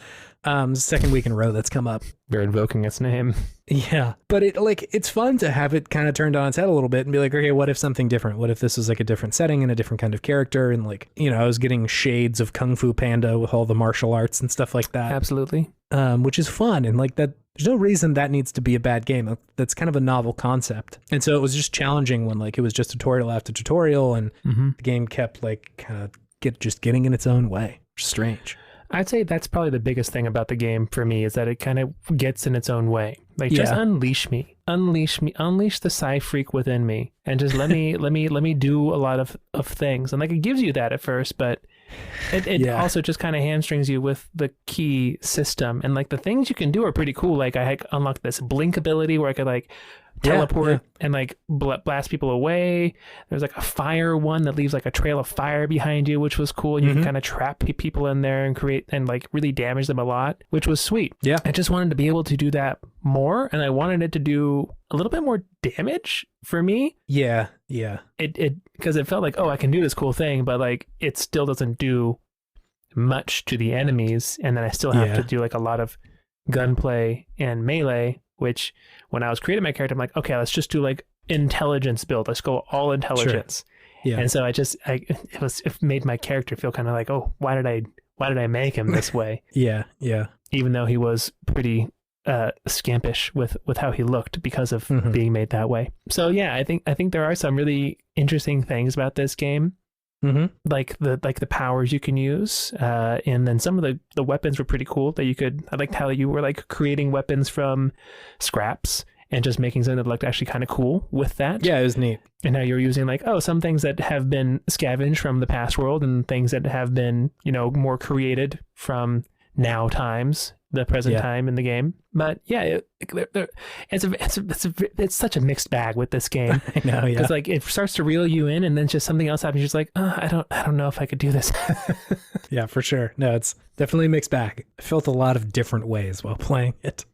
[SPEAKER 2] Second week in a row that's come up.
[SPEAKER 1] You're invoking its name.
[SPEAKER 2] Yeah, but it's fun to have it kind of turned on its head a little bit and be like, okay, what if something different? What if this was like a different setting and a different kind of character? And like, you know, I was getting shades of Kung Fu Panda with all the martial arts and stuff like that.
[SPEAKER 1] Absolutely.
[SPEAKER 2] Which is fun. And like that, there's no reason that needs to be a bad game. That's kind of a novel concept. And so it was just challenging when like it was just tutorial after tutorial and the game kept like kind of getting in its own way. Strange.
[SPEAKER 1] I'd say that's probably the biggest thing about the game for me is that it kind of gets in its own way. Like just unleash the sci freak within me, and just let me do a lot of things. And like it gives you that at first, but it also just kind of hamstrings you with the key system. And like the things you can do are pretty cool. Like I unlocked this blink ability where I could like teleport and like blast people away. There's like a fire one that leaves like a trail of fire behind you, which was cool. And you can kind of trap people in there and create and like really damage them a lot, which was sweet.
[SPEAKER 2] Yeah.
[SPEAKER 1] I just wanted to be able to do that more, and I wanted it to do a little bit more damage for me.
[SPEAKER 2] Yeah. Yeah.
[SPEAKER 1] It because it felt like, oh, I can do this cool thing, but like it still doesn't do much to the enemies, and then I still have to do like a lot of gunplay and melee, which when I was creating my character, I'm like, okay, let's just do like intelligence build. Let's go all intelligence. Sure. Yeah. And so it made my character feel kind of like, oh, why did I make him this way?
[SPEAKER 2] Yeah.
[SPEAKER 1] Even though he was pretty scampish with how he looked because of being made that way. So yeah, I think there are some really interesting things about this game. Like the powers you can use, and then some of the weapons were pretty cool that you could. I liked how you were like creating weapons from scraps and just making something that looked actually kind of cool with that.
[SPEAKER 2] Yeah, it was neat.
[SPEAKER 1] And now you're using like, oh, some things that have been scavenged from the past world and things that have been, you know, more created from now times, the present time in the game. But yeah, it's such a mixed bag with this game.
[SPEAKER 2] I know, yeah.
[SPEAKER 1] Because like it starts to reel you in, and then just something else happens. You're just like, I don't know if I could do this.
[SPEAKER 2] Yeah, for sure. No, it's definitely a mixed bag. I felt a lot of different ways while playing it.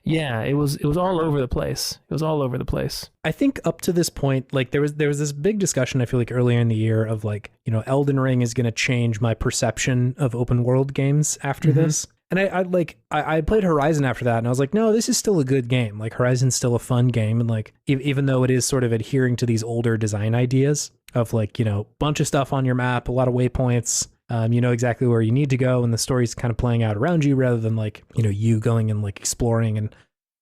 [SPEAKER 1] Yeah, it was all over the place. It was all over the place.
[SPEAKER 2] I think up to this point, like there was this big discussion, I feel like earlier in the year of like, you know, Elden Ring is going to change my perception of open world games after this. And I played Horizon after that, and I was like, no, this is still a good game. Like Horizon's still a fun game. And like, even though it is sort of adhering to these older design ideas of like, you know, bunch of stuff on your map, a lot of waypoints, you know exactly where you need to go, and the story's kind of playing out around you rather than like, you know, you going and like exploring and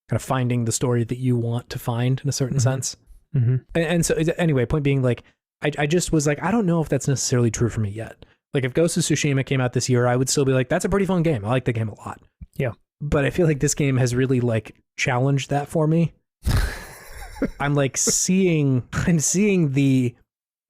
[SPEAKER 2] kind of finding the story that you want to find in a certain sense. And so anyway, point being like, I just was like, I don't know if that's necessarily true for me yet. Like if Ghost of Tsushima came out this year, I would still be like, that's a pretty fun game. I like the game a lot.
[SPEAKER 1] Yeah.
[SPEAKER 2] But I feel like this game has really like challenged that for me. I'm seeing the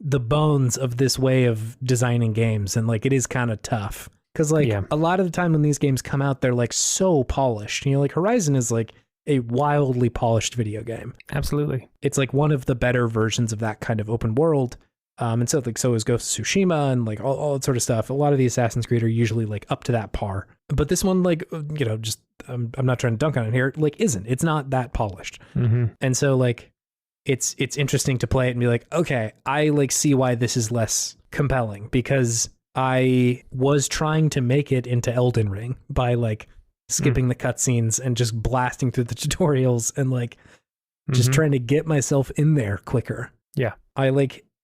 [SPEAKER 2] bones of this way of designing games, and like it is kind of tough because like a lot of the time when these games come out, they're like so polished. You know, like Horizon is like a wildly polished video game.
[SPEAKER 1] Absolutely.
[SPEAKER 2] It's like one of the better versions of that kind of open world. And so like so is Ghost of Tsushima and like all that sort of stuff. A lot of the Assassin's Creed are usually like up to that par, but this one, like, you know, just I'm not trying to dunk on it here, like isn't. It's not that polished. And so like it's interesting to play it and be like, okay, I like see why this is less compelling, because I was trying to make it into Elden Ring by like skipping the cutscenes and just blasting through the tutorials and like just trying to get myself in there quicker.
[SPEAKER 1] Yeah.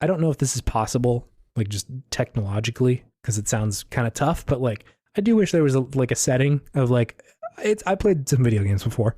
[SPEAKER 2] I don't know if this is possible, like just technologically, because it sounds kind of tough, but like I do wish there was a setting of like, I played some video games before.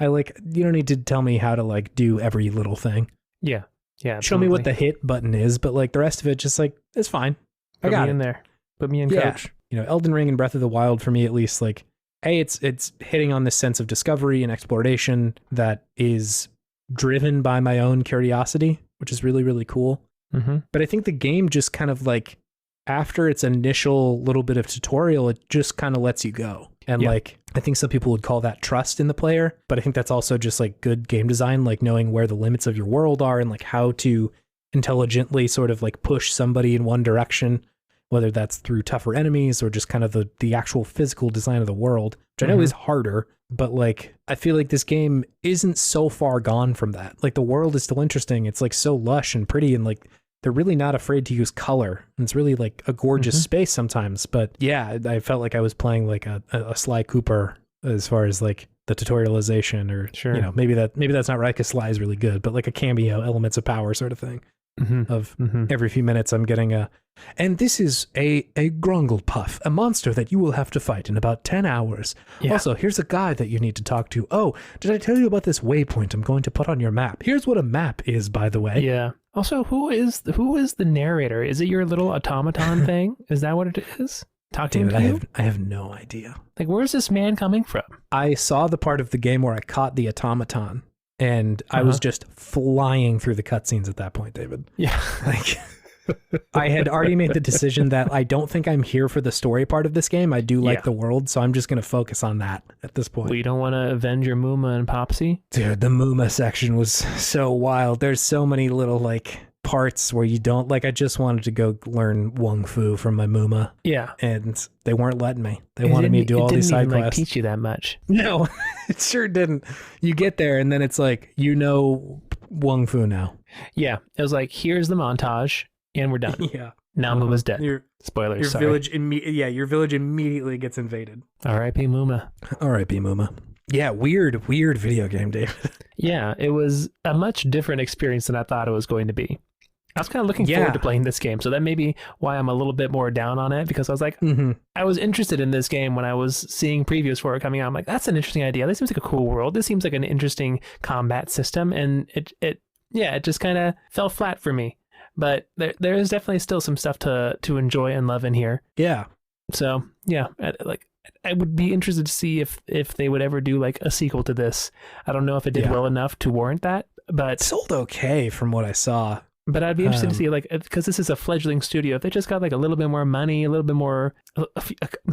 [SPEAKER 2] You don't need to tell me how to like do every little thing.
[SPEAKER 1] Yeah. Yeah.
[SPEAKER 2] Show me what the
[SPEAKER 1] absolutely.
[SPEAKER 2] hit button is, but like the rest of it, just like, it's fine. I
[SPEAKER 1] Put
[SPEAKER 2] got
[SPEAKER 1] me
[SPEAKER 2] it.
[SPEAKER 1] in there. Put me in,
[SPEAKER 2] Yeah.
[SPEAKER 1] coach.
[SPEAKER 2] You know, Elden Ring and Breath of the Wild for me at least, like, hey, it's hitting on this sense of discovery and exploration that is driven by my own curiosity, which is really, really cool.
[SPEAKER 1] Mm-hmm.
[SPEAKER 2] But I think the game just kind of like, after its initial little bit of tutorial, it just kind of lets you go. And
[SPEAKER 1] Yeah.
[SPEAKER 2] like, I think some people would call that trust in the player, but I think that's also just like good game design, like knowing where the limits of your world are and like how to intelligently sort of like push somebody in one direction, whether that's through tougher enemies or just kind of the actual physical design of the world, which I know is harder, but like, I feel like this game isn't so far gone from that. Like the world is still interesting. It's like so lush and pretty, and like, they're really not afraid to use color. And it's really like a gorgeous space sometimes. But yeah, I felt like I was playing like a Sly Cooper as far as like the tutorialization, or,
[SPEAKER 1] Sure.
[SPEAKER 2] you know, maybe that's not right because Sly is really good, but like a cameo, elements of power sort of thing. Of every few minutes I'm getting and this is a Gronglepuff, a monster that you will have to fight in about 10 hours.
[SPEAKER 1] Yeah.
[SPEAKER 2] Also, here's a guy that you need to talk to. Oh, did I tell you about this waypoint I'm going to put on your map? Here's what a map is, by the way.
[SPEAKER 1] Yeah. Also, who is the narrator? Is it your little automaton thing? Is that what it is? Talking
[SPEAKER 2] David,
[SPEAKER 1] to you?
[SPEAKER 2] I have no idea.
[SPEAKER 1] Like, where's this man coming from?
[SPEAKER 2] I saw the part of the game where I caught the automaton, and I was just flying through the cutscenes at that point, David.
[SPEAKER 1] Yeah.
[SPEAKER 2] Like, I had already made the decision that I don't think I'm here for the story part of this game. I do like the world, so I'm just going to focus on that at this point.
[SPEAKER 1] Well, you don't want to avenge your Mooma and Popsy?
[SPEAKER 2] Dude, the Mooma section was so wild. There's so many little, like, parts where you don't, like, I just wanted to go learn Wung Fu from my Mooma.
[SPEAKER 1] Yeah.
[SPEAKER 2] And they weren't letting me. They wanted me to do all these side
[SPEAKER 1] quests. It didn't even
[SPEAKER 2] quests.
[SPEAKER 1] teach you that much.
[SPEAKER 2] No, it sure didn't. You get there and then it's like, you know Wung Fu now.
[SPEAKER 1] Yeah. It was like, here's the montage, and we're done.
[SPEAKER 2] Yeah.
[SPEAKER 1] Now Mooma's dead.
[SPEAKER 2] Your
[SPEAKER 1] Spoilers, sorry.
[SPEAKER 2] village your village immediately gets invaded.
[SPEAKER 1] R.I.P. Mooma.
[SPEAKER 2] R.I.P. Mooma. Yeah, weird video game, David.
[SPEAKER 1] Yeah, it was a much different experience than I thought it was going to be. I was kind of looking forward to playing this game, so that may be why I'm a little bit more down on it, because I was like, I was interested in this game when I was seeing previews for it coming out. I'm like, that's an interesting idea. This seems like a cool world. This seems like an interesting combat system, and it just kind of fell flat for me. But there is definitely still some stuff to enjoy and love in here.
[SPEAKER 2] Yeah.
[SPEAKER 1] So yeah, I would be interested to see if they would ever do like a sequel to this. I don't know if it did well enough to warrant that, but
[SPEAKER 2] It sold okay from what I saw.
[SPEAKER 1] But I'd be interested to see, like, because this is a fledgling studio, if they just got like a little bit more money, a little bit more,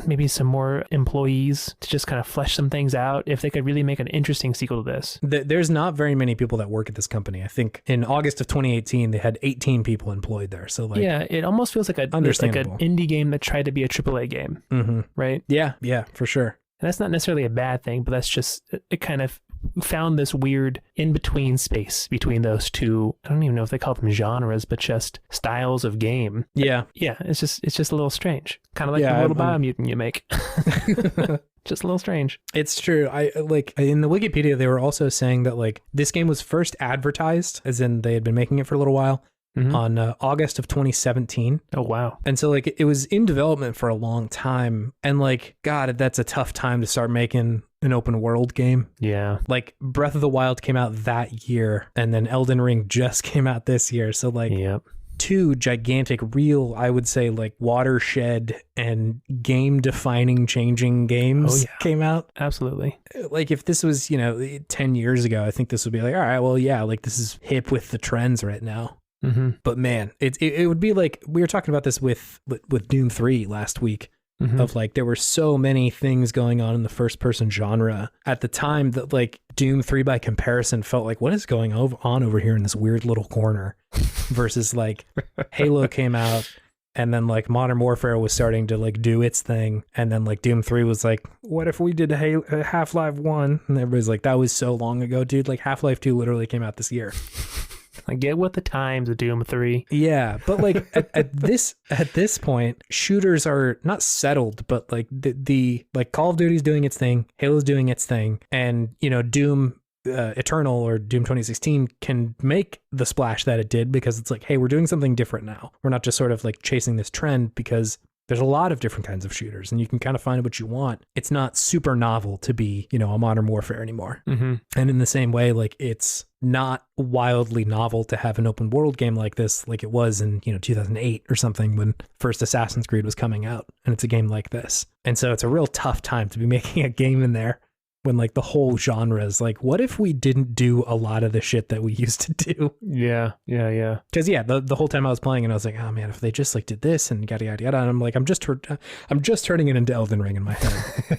[SPEAKER 1] maybe some more employees to just kind of flesh some things out, if they could really make an interesting sequel to this.
[SPEAKER 2] There's not very many people that work at this company. I think in August of 2018, they had 18 people employed there. So like,
[SPEAKER 1] yeah, it almost feels like an indie game that tried to be a AAA game, right?
[SPEAKER 2] Yeah, for sure.
[SPEAKER 1] And that's not necessarily a bad thing, but that's just, it kind of found this weird in-between space between those two. I don't even know if they call them genres, but just styles of game.
[SPEAKER 2] Yeah.
[SPEAKER 1] Yeah, it's just a little strange. Kind of like the little Biomutant you make. Just a little strange.
[SPEAKER 2] It's true. I like in the Wikipedia, they were also saying that like this game was first advertised, as in they had been making it for a little while, on August of 2017.
[SPEAKER 1] Oh, wow.
[SPEAKER 2] And so like it was in development for a long time. And like, God, that's a tough time to start making an open world game.
[SPEAKER 1] Yeah.
[SPEAKER 2] Like Breath of the Wild came out that year, and then Elden Ring just came out this year. So like two gigantic, real, I would say like watershed and game defining changing games came out.
[SPEAKER 1] Absolutely.
[SPEAKER 2] Like if this was, 10 years ago, I think this would be like, all right, well, yeah, like this is hip with the trends right now. But man, it would be like, we were talking about this with Doom 3 last week, of like, there were so many things going on in the first person genre at the time that like Doom 3 by comparison felt like, what is going on over here in this weird little corner, versus like Halo came out, and then like Modern Warfare was starting to like do its thing, and then like Doom 3 was like, what if we did Half-Life 1? And everybody's like, that was so long ago, dude. Like Half-Life 2 literally came out this year.
[SPEAKER 1] Like, get with the times of Doom 3.
[SPEAKER 2] Yeah, but like at this point, shooters are not settled, but like the like Call of Duty's doing its thing, Halo's doing its thing, and Doom Eternal or Doom 2016 can make the splash that it did, because it's like, hey, we're doing something different now. We're not just sort of like chasing this trend, because There's a lot of different kinds of shooters, and you can kind of find what you want. It's not super novel to be, you know, a Modern Warfare anymore.
[SPEAKER 1] Mm-hmm.
[SPEAKER 2] And in the same way, like, it's not wildly novel to have an open world game like this, like it was in, you know, 2008 or something when first Assassin's Creed was coming out, and it's a game like this. And so it's a real tough time to be making a game in there when like the whole genre is like, what if we didn't do a lot of the shit that we used to do?
[SPEAKER 1] Yeah.
[SPEAKER 2] Because the whole time I was playing and I was like, oh man, if they just like did this and yada yada yada, and I'm like, I'm just turning it into Elden Ring in my head.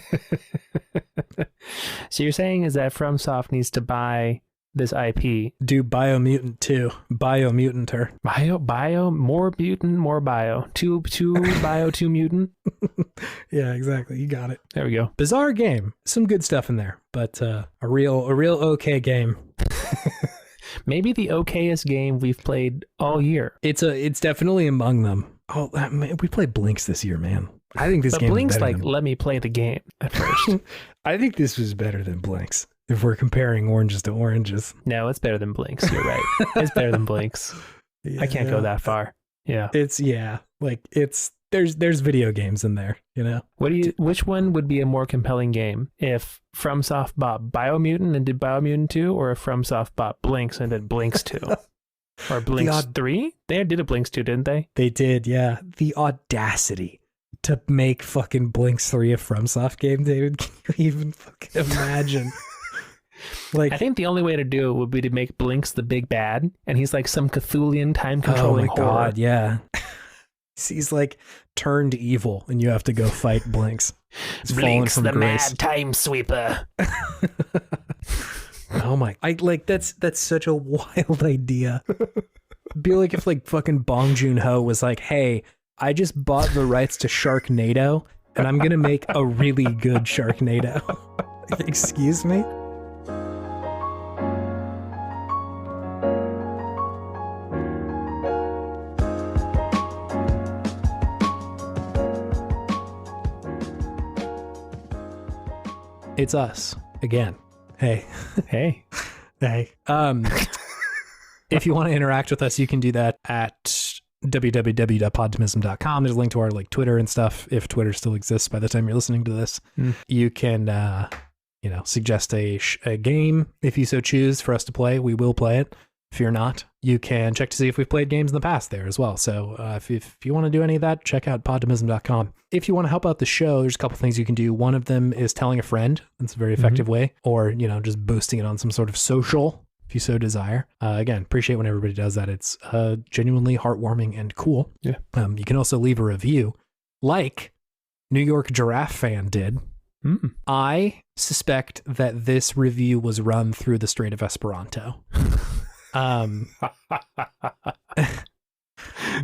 [SPEAKER 1] So you're saying is that FromSoft needs to buy this IP?
[SPEAKER 2] Do Biomutant 2, Biomutanter.
[SPEAKER 1] Bio, more mutant, more bio. Two bio, two mutant.
[SPEAKER 2] Yeah, exactly. You got it.
[SPEAKER 1] There we go.
[SPEAKER 2] Bizarre game. Some good stuff in there, but a real okay game.
[SPEAKER 1] Maybe the okayest game we've played all year.
[SPEAKER 2] It's definitely among them. Oh, man, we played Blinks this year, man. I think this
[SPEAKER 1] But
[SPEAKER 2] game
[SPEAKER 1] Blink's
[SPEAKER 2] is better
[SPEAKER 1] like,
[SPEAKER 2] than...
[SPEAKER 1] let me play the game at first.
[SPEAKER 2] I think this was better than Blinks. If we're comparing oranges to oranges.
[SPEAKER 1] No, it's better than Blinks. You're right. It's better than Blinks.
[SPEAKER 2] Yeah,
[SPEAKER 1] I can't go that far. Yeah.
[SPEAKER 2] There's video games in there, you know?
[SPEAKER 1] Which one would be a more compelling game if FromSoft bought Biomutant and did Biomutant 2, or if FromSoft bought Blinks and did Blinks 2? Or Blinks 3? They did a Blinks 2, didn't they?
[SPEAKER 2] They did, yeah. The audacity to make fucking Blinks 3 a FromSoft game, David. Can you even fucking imagine? Like,
[SPEAKER 1] I think the only way to do it would be to make Blinks the big bad, and he's like some Cthulhian time controlling horror.
[SPEAKER 2] God, yeah. He's like turned evil, and you have to go fight Blinks. He's
[SPEAKER 1] Blinks
[SPEAKER 2] fallen
[SPEAKER 1] the
[SPEAKER 2] from grace.
[SPEAKER 1] mad time sweeper.
[SPEAKER 2] Oh my! That's such a wild idea. Be like if like fucking Bong Joon-ho was like, "Hey, I just bought the rights to Sharknado, and I'm gonna make a really good Sharknado." Excuse me? It's us again. Hey.
[SPEAKER 1] Hey.
[SPEAKER 2] Hey. If you want to interact with us, you can do that at www.podtimism.com. There's a link to our like Twitter and stuff, if Twitter still exists by the time you're listening to this. You can suggest a game if you so choose for us to play. We will play it. Fear not. You can check to see if we've played games in the past there as well. So if you want to do any of that, check out podtimism.com. If you want to help out the show, there's a couple things you can do. One of them is telling a friend. That's a very effective way. Or, just boosting it on some sort of social, if you so desire. Again, appreciate when everybody does that. It's genuinely heartwarming and cool.
[SPEAKER 1] Yeah.
[SPEAKER 2] You can also leave a review like New York Giraffe Fan did. I suspect that this review was run through the Strait of Esperanto.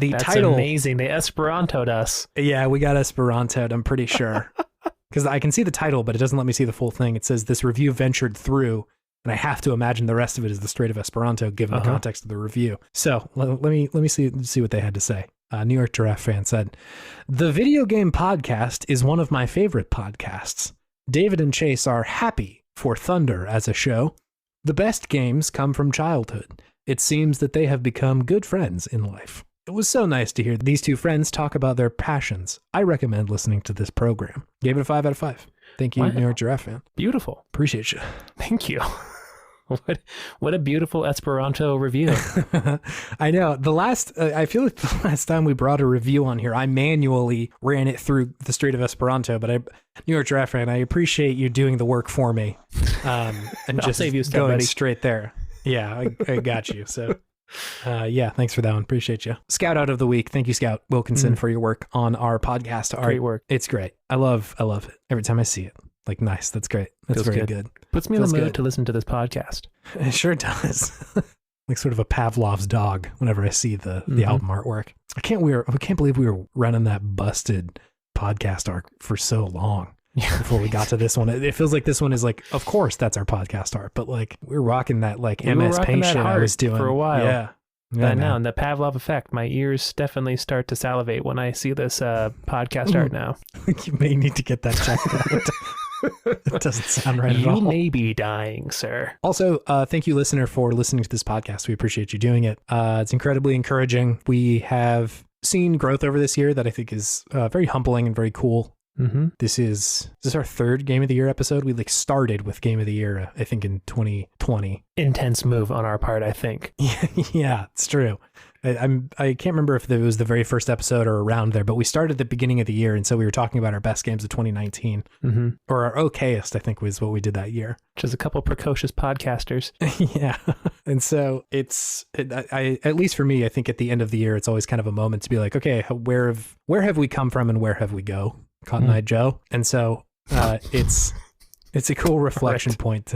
[SPEAKER 1] That's
[SPEAKER 2] title,
[SPEAKER 1] amazing. They Esperanto'd us.
[SPEAKER 2] Yeah, we got Esperanto'd, I'm pretty sure. Because I can see the title, but it doesn't let me see the full thing. It says this review ventured through, and I have to imagine the rest of it is the Strait of Esperanto, given the context of the review. So let me see what they had to say. New York Giraffe Fan said, "The video game podcast is one of my favorite podcasts. David and Chase are happy for Thunder as a show. The best games come from childhood. It seems that they have become good friends in life. It was so nice to hear these two friends talk about their passions. I recommend listening to this program." Gave it a 5 out of 5. Thank you,
[SPEAKER 1] Wow.
[SPEAKER 2] New York Giraffe Fan.
[SPEAKER 1] Beautiful.
[SPEAKER 2] Appreciate you.
[SPEAKER 1] Thank you. What a beautiful Esperanto review.
[SPEAKER 2] I know. I feel like the last time we brought a review on here, I manually ran it through the Strait of Esperanto, but New York Giraffe Fan, I appreciate you doing the work for me. And just
[SPEAKER 1] save you a step,
[SPEAKER 2] going
[SPEAKER 1] buddy.
[SPEAKER 2] straight there. Yeah, I got you. So yeah, thanks for that one. Appreciate you. Scout Out of the Week. Thank you, Scout Wilkinson, for your work on our podcast art.
[SPEAKER 1] Great work.
[SPEAKER 2] It's great. I love it. Every time I see it. Like, nice. That's great. That's
[SPEAKER 1] Feels
[SPEAKER 2] very good.
[SPEAKER 1] Puts me in
[SPEAKER 2] Feels
[SPEAKER 1] the mood
[SPEAKER 2] good.
[SPEAKER 1] to listen to this podcast.
[SPEAKER 2] It sure does. Like sort of a Pavlov's dog whenever I see the album artwork. I can't believe we were running that busted podcast art for so long before we got to this one. It feels like this one is like, of course that's our podcast art, but like we're rocking that like MS Paint shit I was doing
[SPEAKER 1] for a while.
[SPEAKER 2] Yeah.
[SPEAKER 1] I know, and the Pavlov effect, my ears definitely start to salivate when I see this podcast art now.
[SPEAKER 2] You may need to get that checked out. It doesn't sound right at all.
[SPEAKER 1] You may be dying, sir.
[SPEAKER 2] Also, thank you, listener, for listening to this podcast. We appreciate you doing it. It's incredibly encouraging. We have seen growth over this year that I think is very humbling and very cool.
[SPEAKER 1] Mm-hmm.
[SPEAKER 2] This is our third Game of the Year episode. We like started with Game of the Year, I think, in 2020.
[SPEAKER 1] Intense move on our part, I think.
[SPEAKER 2] Yeah, it's true. I can't remember if it was the very first episode or around there, but we started at the beginning of the year, and so we were talking about our best games of 2019, or our okayest, I think, was what we did that year.
[SPEAKER 1] Just a couple precocious podcasters.
[SPEAKER 2] Yeah, and so I at least for me, I think at the end of the year, it's always kind of a moment to be like, okay, where have we come from and where have we go, Cotton Eye Joe? And so it's a cool reflection point.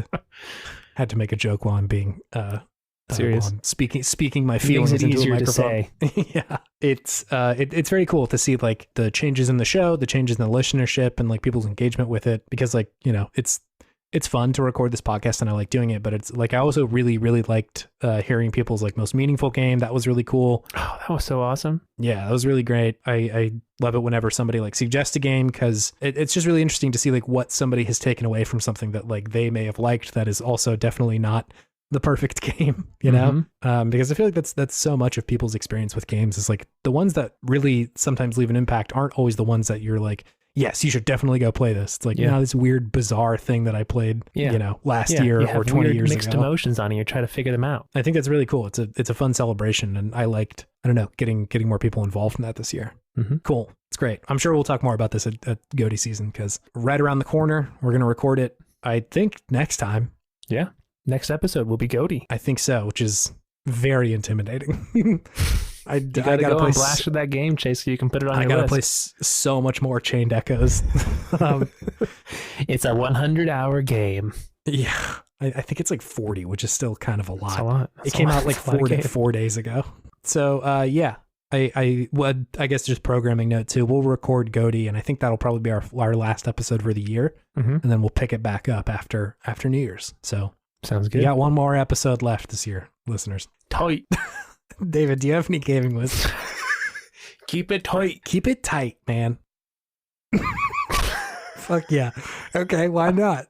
[SPEAKER 2] Had to make a joke while I'm being serious, speaking my feelings
[SPEAKER 1] Makes it
[SPEAKER 2] into a
[SPEAKER 1] easier
[SPEAKER 2] microphone.
[SPEAKER 1] to say.
[SPEAKER 2] Yeah, it's very cool to see like the changes in the show, the changes in the listenership, and like people's engagement with it. Because like, you know, it's fun to record this podcast and I like doing it, but it's like I also really liked hearing people's like most meaningful game. That was really cool.
[SPEAKER 1] Oh, that was so awesome.
[SPEAKER 2] Yeah, that was really great. I love it whenever somebody like suggests a game, because it's just really interesting to see like what somebody has taken away from something that like they may have liked that is also definitely not the perfect game, you know? Because I feel like that's so much of people's experience with games is like the ones that really sometimes leave an impact aren't always the ones that you're like, yes, you should definitely go play this. It's like, you know, this weird, bizarre thing that I played, you know, last year or 20 years
[SPEAKER 1] mixed
[SPEAKER 2] ago.
[SPEAKER 1] emotions on it. You're trying to figure them out.
[SPEAKER 2] I think that's really cool. It's a fun celebration, and I liked, I don't know, getting more people involved in that this year. Cool. It's great. I'm sure we'll talk more about this at GOTY season, because right around the corner, we're going to record it, I think, next time.
[SPEAKER 1] Yeah. Next episode will be GOTY.
[SPEAKER 2] I think so, which is very intimidating. I
[SPEAKER 1] gotta go and blast with that game, Chase, so you can put it on your list. I gotta
[SPEAKER 2] play so much more Chained Echoes.
[SPEAKER 1] It's a 100-hour game.
[SPEAKER 2] Yeah, I think it's like 40, which is still kind of a lot.
[SPEAKER 1] That's a lot.
[SPEAKER 2] It came out like 4 days ago. So yeah, I guess just programming note too. We'll record GOTY, and I think that'll probably be our last episode for the year, and then we'll pick it back up after New Year's. So
[SPEAKER 1] sounds good.
[SPEAKER 2] We got one more episode left this year, listeners.
[SPEAKER 1] Tight.
[SPEAKER 2] David, do you have any gaming wisdom?
[SPEAKER 1] Keep it tight.
[SPEAKER 2] Keep it tight, man. Fuck yeah. Okay, why not?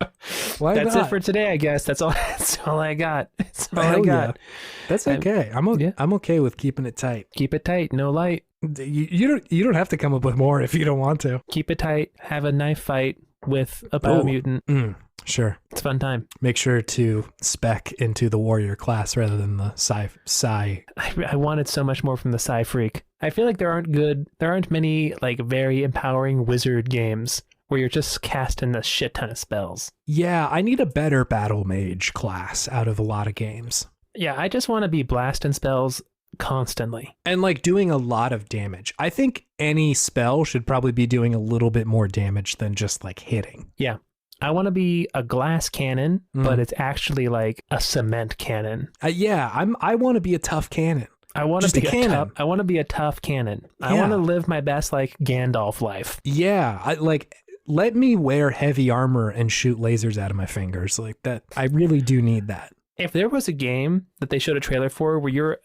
[SPEAKER 1] That's it for today, I guess. That's all I got. That's all I got.
[SPEAKER 2] Yeah. That's okay. I'm okay with keeping it tight.
[SPEAKER 1] Keep it tight, no light.
[SPEAKER 2] You don't have to come up with more if you don't want to.
[SPEAKER 1] Keep it tight. Have a knife fight with a Biomutant.
[SPEAKER 2] Sure.
[SPEAKER 1] It's a fun time.
[SPEAKER 2] Make sure to spec into the warrior class rather than the psi.
[SPEAKER 1] I wanted so much more from the psi freak. I feel like there aren't many like very empowering wizard games where you're just casting a shit ton of spells.
[SPEAKER 2] Yeah, I need a better battle mage class out of a lot of games.
[SPEAKER 1] Yeah, I just want to be blasting spells constantly.
[SPEAKER 2] And like doing a lot of damage. I think any spell should probably be doing a little bit more damage than just like hitting.
[SPEAKER 1] Yeah. I want to be a glass cannon, but it's actually like a cement cannon.
[SPEAKER 2] I want to be a tough cannon.
[SPEAKER 1] I want to be a cannon. I want to be a tough cannon. I want to live my best like Gandalf life.
[SPEAKER 2] Yeah, let me wear heavy armor and shoot lasers out of my fingers like that. I really do need that.
[SPEAKER 1] If there was a game that they showed a trailer for where you're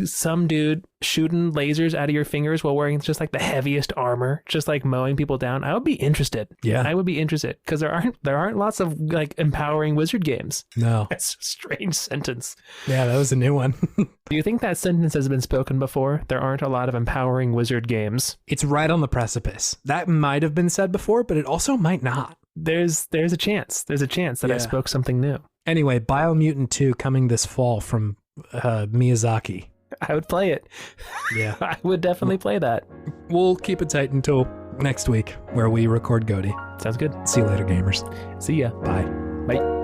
[SPEAKER 1] some dude shooting lasers out of your fingers while wearing just like the heaviest armor, just like mowing people down, I would be interested.
[SPEAKER 2] Yeah,
[SPEAKER 1] I would be interested because there aren't lots of like empowering wizard games.
[SPEAKER 2] No,
[SPEAKER 1] that's a strange sentence.
[SPEAKER 2] Yeah, that was a new one.
[SPEAKER 1] Do you think that sentence has been spoken before? There aren't a lot of empowering wizard games.
[SPEAKER 2] It's right on the precipice. That might have been said before, but it also might not.
[SPEAKER 1] There's a chance. There's a chance that I spoke something new.
[SPEAKER 2] Anyway, Biomutant 2 coming this fall from Miyazaki.
[SPEAKER 1] I would play it.
[SPEAKER 2] Yeah.
[SPEAKER 1] I would definitely play that.
[SPEAKER 2] We'll keep it tight until next week where we record GOTY.
[SPEAKER 1] Sounds good.
[SPEAKER 2] See you later, gamers.
[SPEAKER 1] See ya.
[SPEAKER 2] Bye.
[SPEAKER 1] Bye.